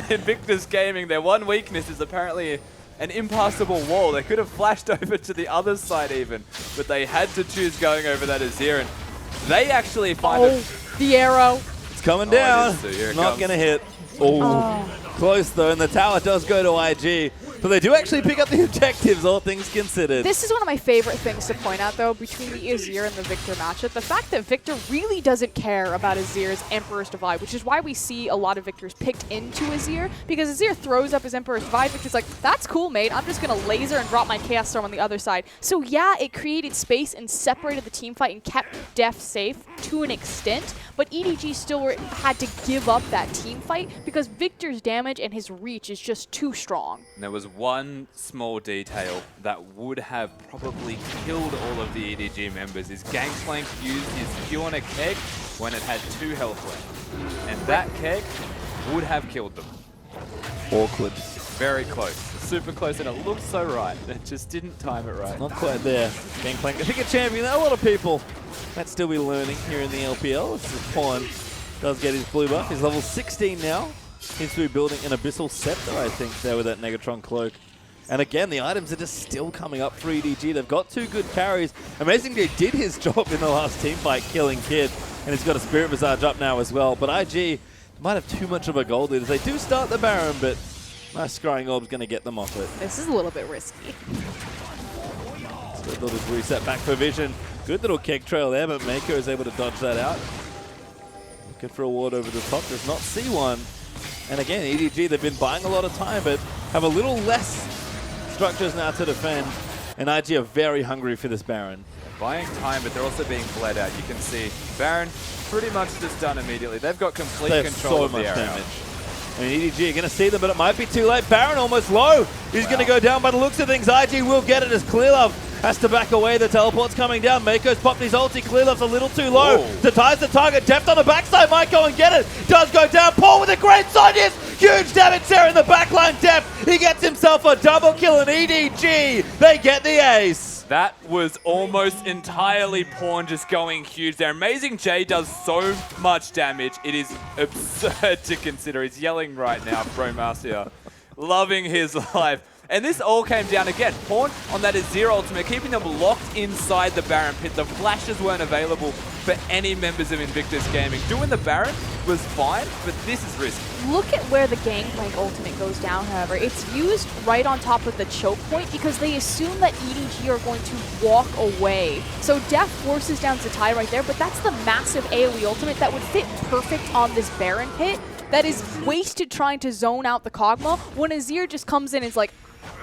Invictus Gaming, their one weakness is apparently an impassable wall. They could have flashed over to the other side even, but they had to choose going over that Azir, and they actually find the arrow. It's coming down. It is, so here it Not comes. going to hit. Oh, close though, and the tower does go to IG. So they do actually pick up the objectives, all things considered. This is one of my favorite things to point out, though, between the Azir and the Victor matchup. The fact that Victor really doesn't care about Azir's Emperor's Divide, which is why we see a lot of Victors picked into Azir, because Azir throws up his Emperor's Divide. Victor's like, that's cool, mate. I'm just going to laser and drop my Chaos Storm on the other side. So yeah, it created space and separated the team fight and kept Def safe to an extent, but EDG still had to give up that team fight because Victor's damage and his reach is just too strong. And there was one small detail that would have probably killed all of the EDG members is Gangplank used his Q on a keg when it had 2 health left. And that keg would have killed them. Awkward. Very close. Super close, and it looked so right. It just didn't time it right. Not quite there. Gangplank, I think a champion. A lot of people might still be learning here in the LPL. This is Pawn does get his blue buff. He's level 16 now. Seems to be building an Abyssal Scepter, I think, there with that Negatron Cloak. And again, the items are just still coming up for EDG. They've got 2 good carries. Amazing J did his job in the last team fight, killing Kid. And he's got a Spirit Visage up now as well. But IG might have too much of a gold lead as they do start the Baron, but nice Scrying Orb's going to get them off it. This is a little bit risky. Good little reset back for Vision. Good little keg trail there, but Mako is able to dodge that out. Looking for a ward over the top, does not see one. And again, EDG, they've been buying a lot of time, but have a little less structures now to defend. And IG are very hungry for this Baron. Buying time, but they're also being bled out. You can see Baron pretty much just done immediately. They've got complete They have control so of the much area. damage. I mean, EDG are going to see them, but it might be too late. Baron almost low. He's going to go down by the looks of things. IG will get it as Clearlove has to back away. The teleport's coming down. Mako's popped his ulti. Clearlove's a little too low. Ties the target. Deft on the backside. Might go and get it. Does go down. Paul with a great side. Yes. Huge damage there in the backline. Deft. He gets himself a double kill, and EDG, they get the ace. That was almost entirely Pawn just going huge there. Amazing J does so much damage. It is absurd to consider. He's yelling right now, Bromacia. Loving his life. And this all came down again. Pawn on that Azir ultimate, keeping them locked inside the Baron pit. The flashes weren't available for any members of Invictus Gaming. Doing the Baron was fine, but this is risky. Look at where the Gangplank ultimate goes down, however. It's used right on top of the choke point because they assume that EDG are going to walk away. So Def forces down Zatai right there, but that's the massive AoE ultimate that would fit perfect on this Baron pit that is wasted trying to zone out the Kog'Maw when Azir just comes in and is like,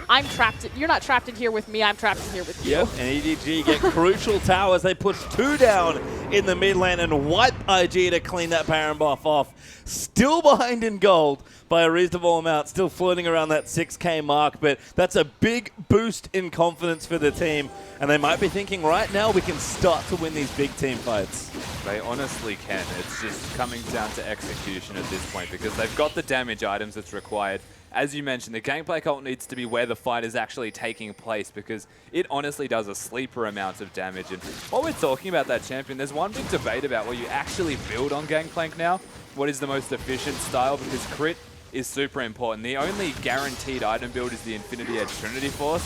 I'm trapped. You're not trapped in here with me. I'm trapped in here with you. Yep, and EDG get crucial towers. They push 2 down in the mid lane and wipe IG to clean that Baron buff off. Still behind in gold by a reasonable amount. Still floating around that 6K mark, but that's a big boost in confidence for the team. And they might be thinking right now we can start to win these big team fights. They honestly can. It's just coming down to execution at this point because they've got the damage items that's required. As you mentioned, the Gangplank ult needs to be where the fight is actually taking place because it honestly does a sleeper amount of damage. And while we're talking about that champion, there's one big debate about where you actually build on Gangplank now. What is the most efficient style? Because crit is super important. The only guaranteed item build is the Infinity Edge Trinity Force.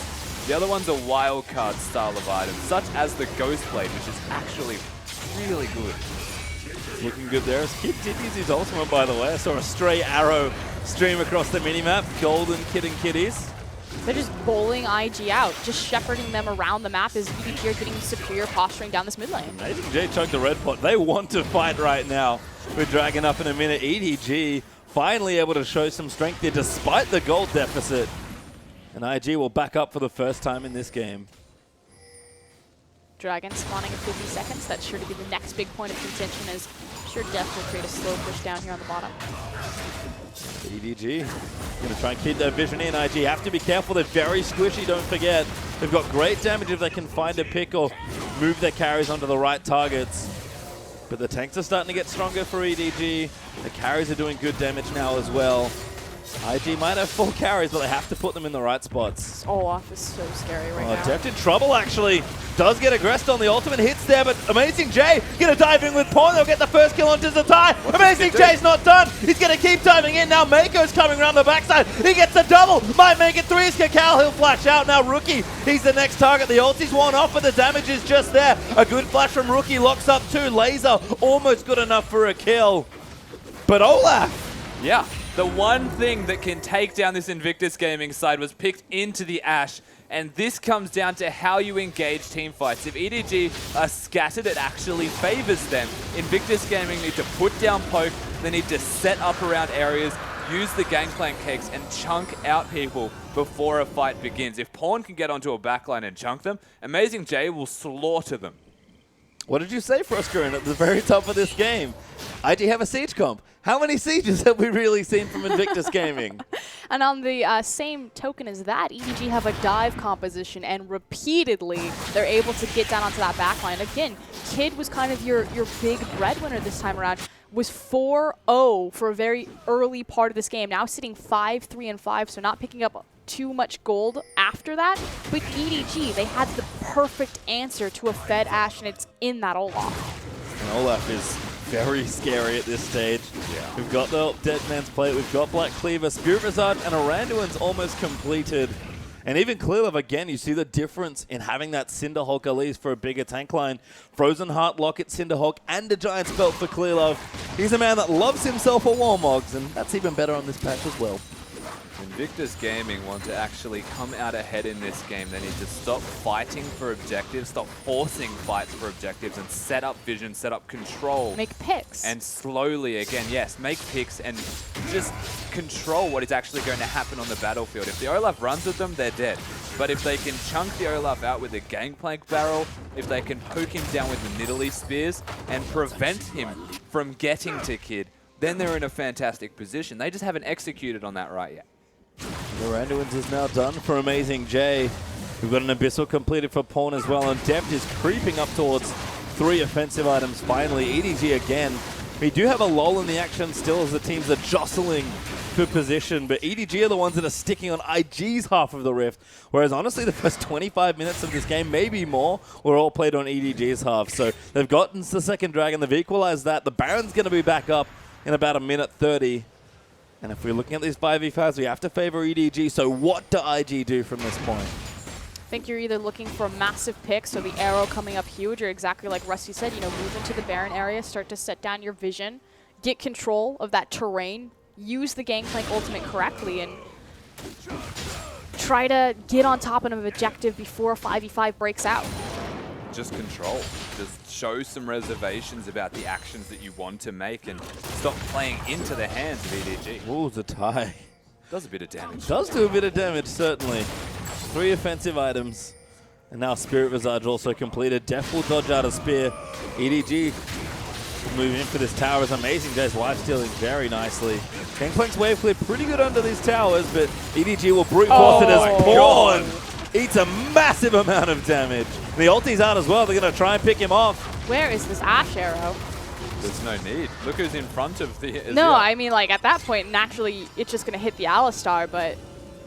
The other one's a wildcard style of item, such as the Ghost Blade, which is actually really good. Looking good there. Kid did use his ultimate, by the way. I saw a stray arrow stream across the minimap. Golden Kid and Kitties. They're just bowling IG out, just shepherding them around the map as EDG are getting superior posturing down this mid lane. Amazing J chunked the red pot. They want to fight right now. We're dragging up in a minute. EDG finally able to show some strength here despite the gold deficit. And IG will back up for the first time in this game. Dragon spawning in 50 seconds. That's sure to be the next big point of contention, as sure Death will create a slow push down here on the bottom. EDG going to try and keep their vision in. IG have to be careful. They're very squishy, don't forget. They've got great damage if they can find a pick or move their carries onto the right targets. But the tanks are starting to get stronger for EDG. The carries are doing good damage now as well. IG might have full carries, but they have to put them in the right spots. This Olaf is so scary right now. Deft in trouble, actually. Does get aggressed on the ultimate, hits there, but Amazing J gonna dive in with Pawn. They'll get the first kill onto Zatai. Amazing J's not done. He's gonna keep diving in. Now Mako's coming around the backside. He gets the double. Might make it 3 as Kakao. He'll flash out. Now Rookie, he's the next target. The ulti's worn off, but the damage is just there. A good flash from Rookie, locks up 2. Laser, almost good enough for a kill. But Olaf. Yeah. The one thing that can take down this Invictus Gaming side was picked into the Ashe, and this comes down to how you engage team fights. If EDG are scattered, it actually favors them. Invictus Gaming need to put down poke, they need to set up around areas, use the gangplank cakes, and chunk out people before a fight begins. If Pawn can get onto a backline and chunk them, Amazing J will slaughter them. What did you say, Froskerin, at the very top of this game? IG have a siege comp. How many sieges have we really seen from Invictus Gaming? And on the same token as that, EDG have a dive composition, and repeatedly they're able to get down onto that backline. Again, Kid was kind of your big breadwinner this time around. Was 4-0 for a very early part of this game. Now sitting 5-3-5, so not picking up too much gold after that. But EDG, they had the perfect answer to a fed Ashe, and it's in that Olaf. And Olaf is very scary at this stage. Yeah. We've got the Dead Man's Plate, we've got Black Cleaver, Spirit Visage, and Aranduin's almost completed. And even Clearlove, again, you see the difference in having that Cinderhulk at least for a bigger tank line. Frozen Heart, Locket, Cinderhulk, and a Giant Spell for Clearlove. He's a man that loves himself a Warmogs, and that's even better on this patch as well. Invictus Gaming want to actually come out ahead in this game. They need to stop fighting for objectives, stop forcing fights for objectives, and set up vision, set up control. Make picks. And slowly, again, yes, make picks and just control what is actually going to happen on the battlefield. If the Olaf runs at them, they're dead. But if they can chunk the Olaf out with a gangplank barrel, if they can poke him down with the Nidalee spears and prevent him from getting to Kid, then they're in a fantastic position. They just haven't executed on that right yet. The Randuin's is now done for Amazing J. We've got an Abyssal completed for Pawn as well, and Deft is creeping up towards 3 offensive items finally. EDG again. We do have a lull in the action still as the teams are jostling for position, but EDG are the ones that are sticking on IG's half of the rift, whereas honestly the first 25 minutes of this game, maybe more, were all played on EDG's half. So they've gotten the second dragon, they've equalized that. The Baron's going to be back up in about a minute 30. And if we're looking at these 5v5s, we have to favor EDG. So what do IG do from this point? I think you're either looking for massive picks, so the arrow coming up huge, or exactly like Rusty said, you know, move into the Baron area, start to set down your vision, get control of that terrain, use the Gangplank ultimate correctly, and try to get on top of an objective before a 5v5 breaks out. Just control. Just show some reservations about the actions that you want to make and stop playing into the hands of EDG. Ooh, Zatai. Does a bit of damage. Does do a bit of damage, certainly. 3 offensive items. And now Spirit Visage also completed. Def will dodge out a spear. EDG moving in for this tower is amazing. Jay's life stealing very nicely. Gangplank's wave clear pretty good under these towers, but EDG will brute force it as Pawn eats a massive amount of damage. The ulti's out as well. They're going to try and pick him off. Where is this Ashe arrow? There's no need. Look who's in front of the... No, I mean, like, at that point, naturally, it's just going to hit the Alistar, but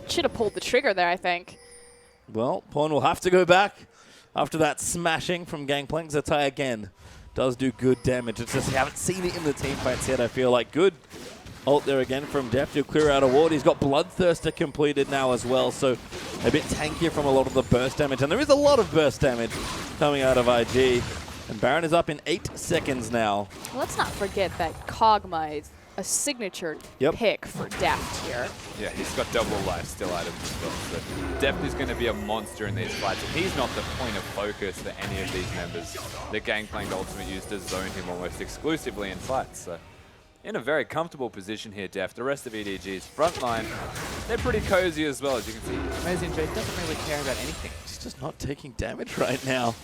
should have pulled the trigger there, I think. Well, Pawn will have to go back after that smashing from Gangplank. Zatai again does do good damage. It's just we haven't seen it in the team fights yet, I feel like. Good ult there again from Deft to clear out a ward. He's got Bloodthirster completed now as well, so a bit tankier from a lot of the burst damage. And there is a lot of burst damage coming out of IG. And Baron is up in 8 seconds now. Well, let's not forget that Kog'Maw is a signature pick for Deft here. Yeah, he's got double life still items as well. So Deft is going to be a monster in these fights, and he's not the point of focus for any of these members. The Gangplank ultimate used to zone him almost exclusively in fights. So in a very comfortable position here, Deft. The rest of EDG's front line, they're pretty cozy as well, as you can see. Amazing J doesn't really care about anything. He's just not taking damage right now.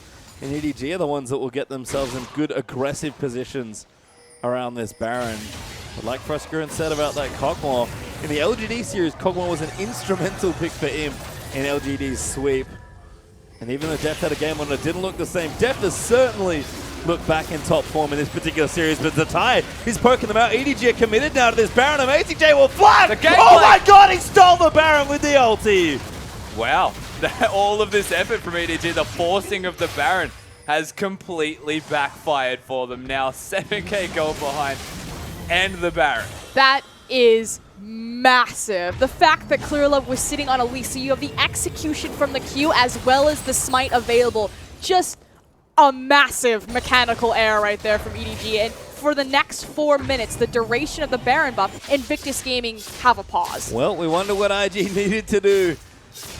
And EDG are the ones that will get themselves in good aggressive positions around this Baron. But like Frusker said about that Kog'Maw, in the LGD series, Kog'Maw was an instrumental pick for him in LGD's sweep. And even though Deft had a game when it didn't look the same, Deft has certainly looked back in top form in this particular series. But Zatai, he's poking them out. EDG are committed now to this Baron. Amazing J will fly! Oh my god, he stole the Baron with the ulti! Wow, all of this effort from EDG, the forcing of the Baron, has completely backfired for them. Now 7k gold behind and the Baron. That is massive. The fact that Clearlove was sitting on Elise, you have the execution from the Q as well as the smite available. Just a massive mechanical error right there from EDG. And for the next 4 minutes, the duration of the Baron buff, Invictus Gaming have a pause. Well, we wonder what IG needed to do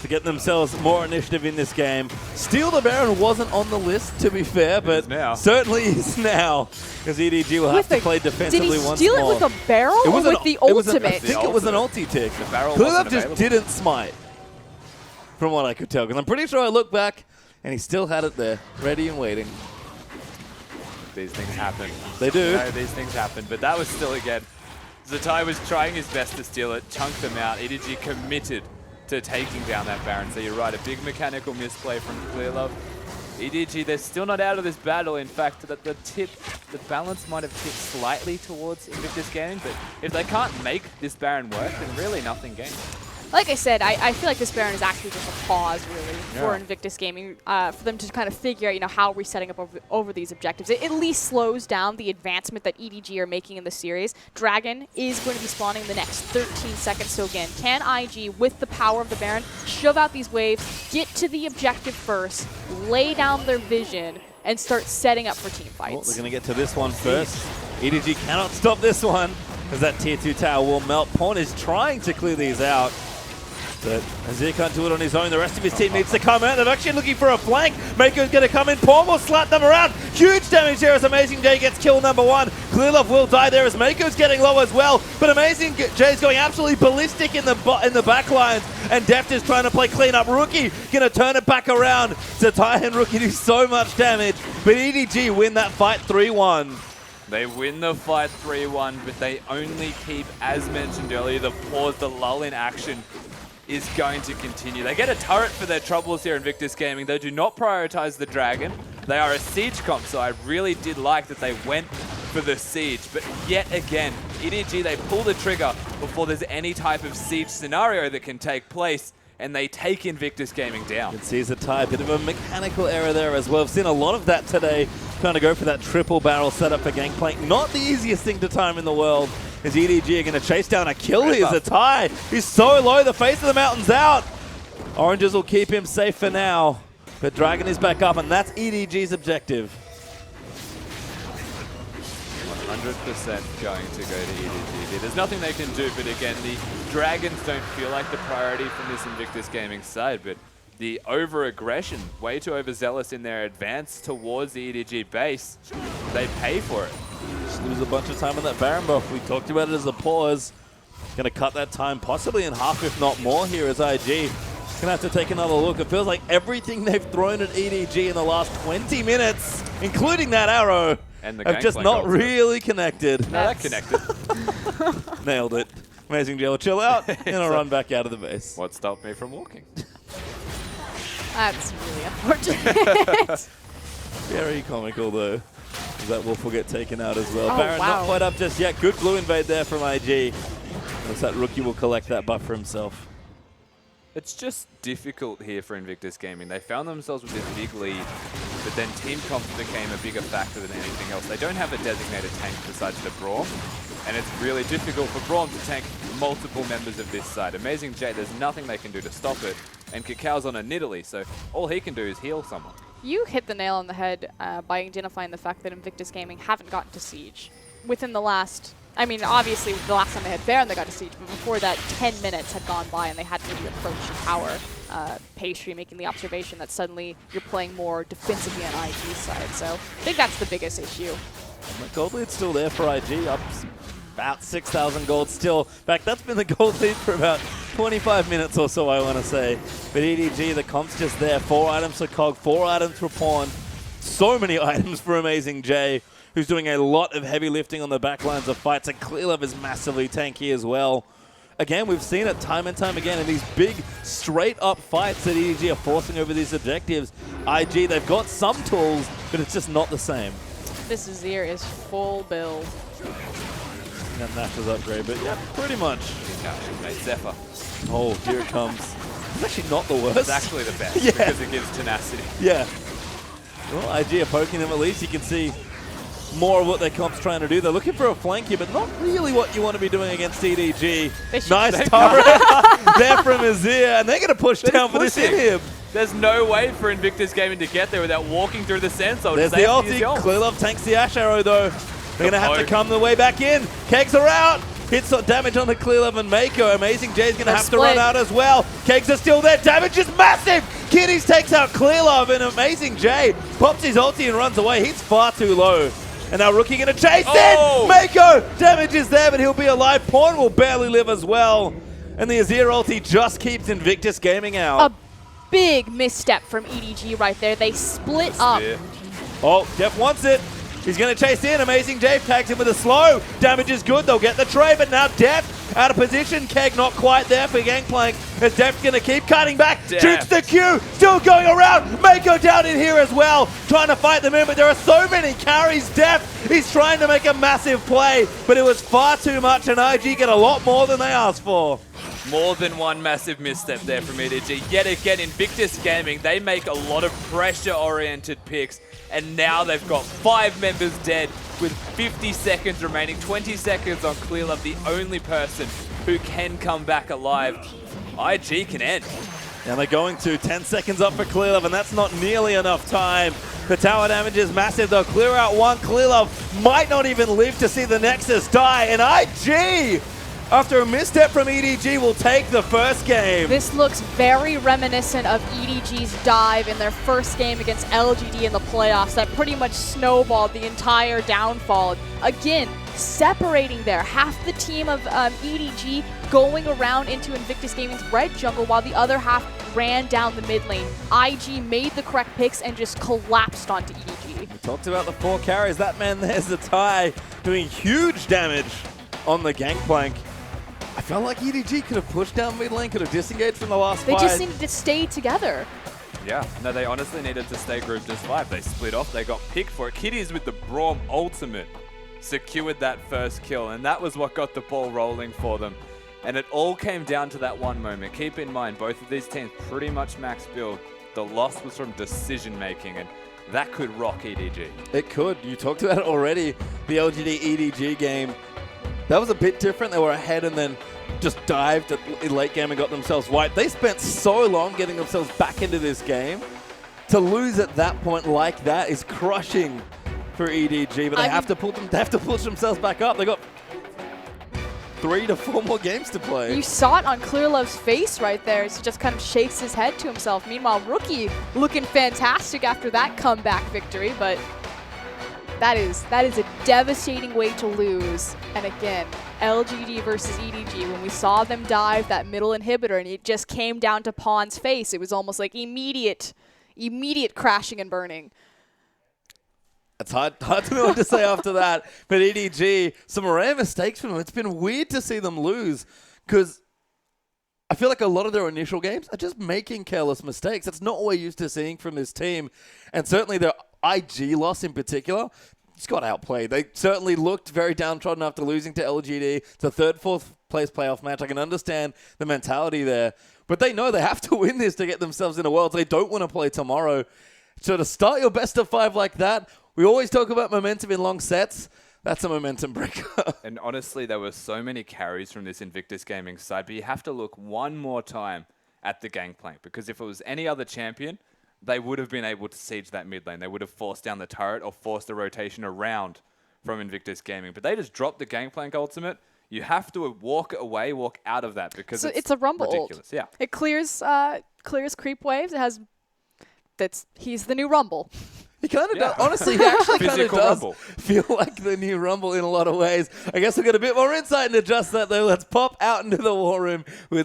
to get themselves more initiative in this game. Steal the Baron wasn't on the list, to be fair, but certainly is now, because EDG will have to play defensively once more. Did he steal it with a barrel or with the ultimate? I think it was an ulti tick. Clearlove just didn't smite, from what I could tell, because I'm pretty sure I looked back and he still had it there, ready and waiting. These things happen. They do. No, these things happen, but that was still, again, Zatai was trying his best to steal it, chunked them out. EDG committed to taking down that Baron. So you're right, a big mechanical misplay from Clearlove. EDG, they're still not out of this battle. In fact, the balance might have tipped slightly towards Invictus Gaming, but if they can't make this Baron work, then really nothing gained. Like I said, I feel like this Baron is actually just a pause, really, for Invictus Gaming, for them to kind of figure out, how are we setting up over these objectives. It at least slows down the advancement that EDG are making in the series. Dragon is going to be spawning in the next 13 seconds. So again, can IG, with the power of the Baron, shove out these waves, get to the objective first, lay down their vision, and start setting up for team fights? Well, they're going to get to this one first. EDG cannot stop this one, as that tier 2 tower will melt. Pawn is trying to clear these out, but Azir can't do it on his own. The rest of his team needs to come out. They're actually looking for a flank. Mako's going to come in. Pawn will slap them around. Huge damage here as Amazing J gets kill number 1. Clearlove will die there as Mako's getting low as well. But Amazing J's going absolutely ballistic in the back lines. And Deft is trying to play clean up. Rookie going to turn it back around. Zatai and Rookie do so much damage. But EDG win that fight 3-1. They win the fight 3-1, but they only keep, as mentioned earlier, the pause, the lull in action is going to continue. They get a turret for their troubles here in Invictus Gaming. They do not prioritize the Dragon. They are a siege comp, so I really did like that they went for the siege. But yet again, EDG, they pull the trigger before there's any type of siege scenario that can take place, and they take Invictus Gaming down. You can see Zatai, a bit of a mechanical error there as well. We've seen a lot of that today, trying to go for that triple barrel setup for Gangplank. Not the easiest thing to time in the world. Is EDG are going to chase down a kill here? Zatai, he's so low, the face of the mountain's out. Oranges will keep him safe for now, but Dragon is back up, and that's EDG's objective. 100% going to go to EDG. There's nothing they can do, but again, the Dragons don't feel like the priority from this Invictus Gaming side, but the over-aggression, way too overzealous in their advance towards the EDG base, they pay for it. Just lose a bunch of time on that Baron buff. We talked about it as a pause. Going to cut that time possibly in half, if not more, here as IG. Going to have to take another look. It feels like everything they've thrown at EDG in the last 20 minutes, including that arrow, and the have just not really connected. No, that connected. Nailed it. Amazing Jill, chill out, and I'll run back out of the base. What stopped me from walking? That's really unfortunate. Very comical, though. That Wolf will get taken out as well. Oh, Baron wow. not quite up just yet. Good blue invade there from IG. Looks like Rookie will collect that buff for himself. It's just difficult here for Invictus Gaming. They found themselves with this big lead but then team comp became a bigger factor than anything else. They don't have a designated tank besides the Braum, and it's really difficult for Braum to tank multiple members of this side. Amazing J, there's nothing they can do to stop it, and Kakal's on a Nidalee, so all he can do is heal someone. You hit the nail on the head by identifying the fact that Invictus Gaming haven't gotten to Siege within the last... I mean, obviously, the last time they had Baron, they got to Siege, but before that, 10 minutes had gone by and they hadn't really approached the tower. Pastry making the observation that suddenly you're playing more defensively on IG's side, so I think that's the biggest issue. The gold lead's still there for IG, up about 6,000 gold still. In fact, that's been the gold lead for about 25 minutes or so, I want to say. But EDG, the comp's just there. 4 items for Cog, 4 items for Pawn. So many items for Amazing J, who's doing a lot of heavy lifting on the back lines of fights, and Clearlove is massively tanky as well. Again, we've seen it time and time again in these big, straight-up fights that EDG are forcing over these objectives. IG, they've got some tools, but it's just not the same. This Azir is full build. That Nash's upgrade, but yeah, pretty much. Mate, Zephyr. Oh, here it comes. It's actually not the worst. It's actually the best, yeah. Because it gives tenacity. Yeah. Well, IG are poking them at least. You can see more of what their comp's trying to do. They're looking for a flank here, but not really what you want to be doing against EDG. Nice turret there from Azir, and they're going to push down for this inhib. There's no way for Invictus Gaming to get there without walking through the sand. So there's the ulti. Clearlove tanks the Ash Arrow, though. They're going to have to come the way back in. Kegs are out. Hits damage on the Clearlove and Mako. Amazing J's going to have to run out as well. Kegs are still there. Damage is massive. Kitties takes out Clearlove, and Amazing J pops his ulti and runs away. He's far too low. And now Rookie going to chase in. Mako, damage is there, but he'll be alive. Pawn will barely live as well. And the Azir ulti just keeps Invictus Gaming out. A big misstep from EDG right there. They split up. Oh, Def wants it. He's going to chase in. Amazing J tags him with a slow. Damage is good. They'll get the trade, but now Def out of position. Keg not quite there for Gangplank. As Def's going to keep cutting back. Jukes the Q. Still going around. Mako down in here as well. Trying to fight them in, but there are so many carries. Def, he's trying to make a massive play, but it was far too much, and IG get a lot more than they asked for. More than one massive misstep there from EDG. Yet again, Invictus Gaming, they make a lot of pressure-oriented picks, and now they've got 5 members dead with 50 seconds remaining. 20 seconds on Clearlove, the only person who can come back alive. IG can end. And they're going to 10 seconds up for Clearlove, and that's not nearly enough time. The tower damage is massive, though. Clear out one. Clearlove might not even live to see the Nexus die, and IG, after a misstep from EDG, will take the first game. This looks very reminiscent of EDG's dive in their first game against LGD in the playoffs that pretty much snowballed the entire downfall. Again, separating there. Half the team of EDG going around into Invictus Gaming's red jungle while the other half ran down the mid lane. IG made the correct picks and just collapsed onto EDG. We talked about the 4 carries. That man there's the tie, doing huge damage on the Gangplank. I felt like EDG could have pushed down mid lane, could have disengaged from the last fight. They just needed to stay together. Yeah, no, they honestly needed to stay grouped as 5. They split off, they got picked for it. Kitties with the Braum ultimate secured that first kill, and that was what got the ball rolling for them. And it all came down to that one moment. Keep in mind, both of these teams pretty much max build. The loss was from decision making, and that could rock EDG. It could. You talked about it already. The LGD EDG game. That was a bit different. They were ahead and then just dived in late game and got themselves wiped. They spent so long getting themselves back into this game. To lose at that point like that is crushing for EDG, but they have to push themselves back up. They got 3 to 4 more games to play. You saw it on Clearlove's face right there as he just kind of shakes his head to himself. Meanwhile, Rookie looking fantastic after that comeback victory, but that is a devastating way to lose. And again, LGD versus EDG, when we saw them dive that middle inhibitor and it just came down to Pawn's face, it was almost like immediate crashing and burning. It's hard to know what to say after that. But EDG, some rare mistakes from them. It's been weird to see them lose because I feel like a lot of their initial games are just making careless mistakes. That's not what we're used to seeing from this team. And certainly their IG loss in particular just got outplayed. They certainly looked very downtrodden after losing to LGD. It's a 3rd, 4th place playoff match. I can understand the mentality there. But they know they have to win this to get themselves in a world. They don't want to play tomorrow. So to start your best of 5 like that, we always talk about momentum in long sets. That's a momentum breaker. And honestly, there were so many carries from this Invictus Gaming side, but you have to look one more time at the gangplank, because if it was any other champion, they would have been able to siege that mid lane. They would have forced down the turret or forced the rotation around from Invictus Gaming. But they just dropped the gangplank ultimate. You have to walk away, walk out of that, because So it's a rumble ridiculous. ult. Yeah. It clears creep waves. It has he's the new Rumble. He kind of does. Honestly, he actually kind of Physical does Rumble. feel like the new Rumble in a lot of ways. I guess we'll get a bit more insight into just that, though. Let's pop out into the war room with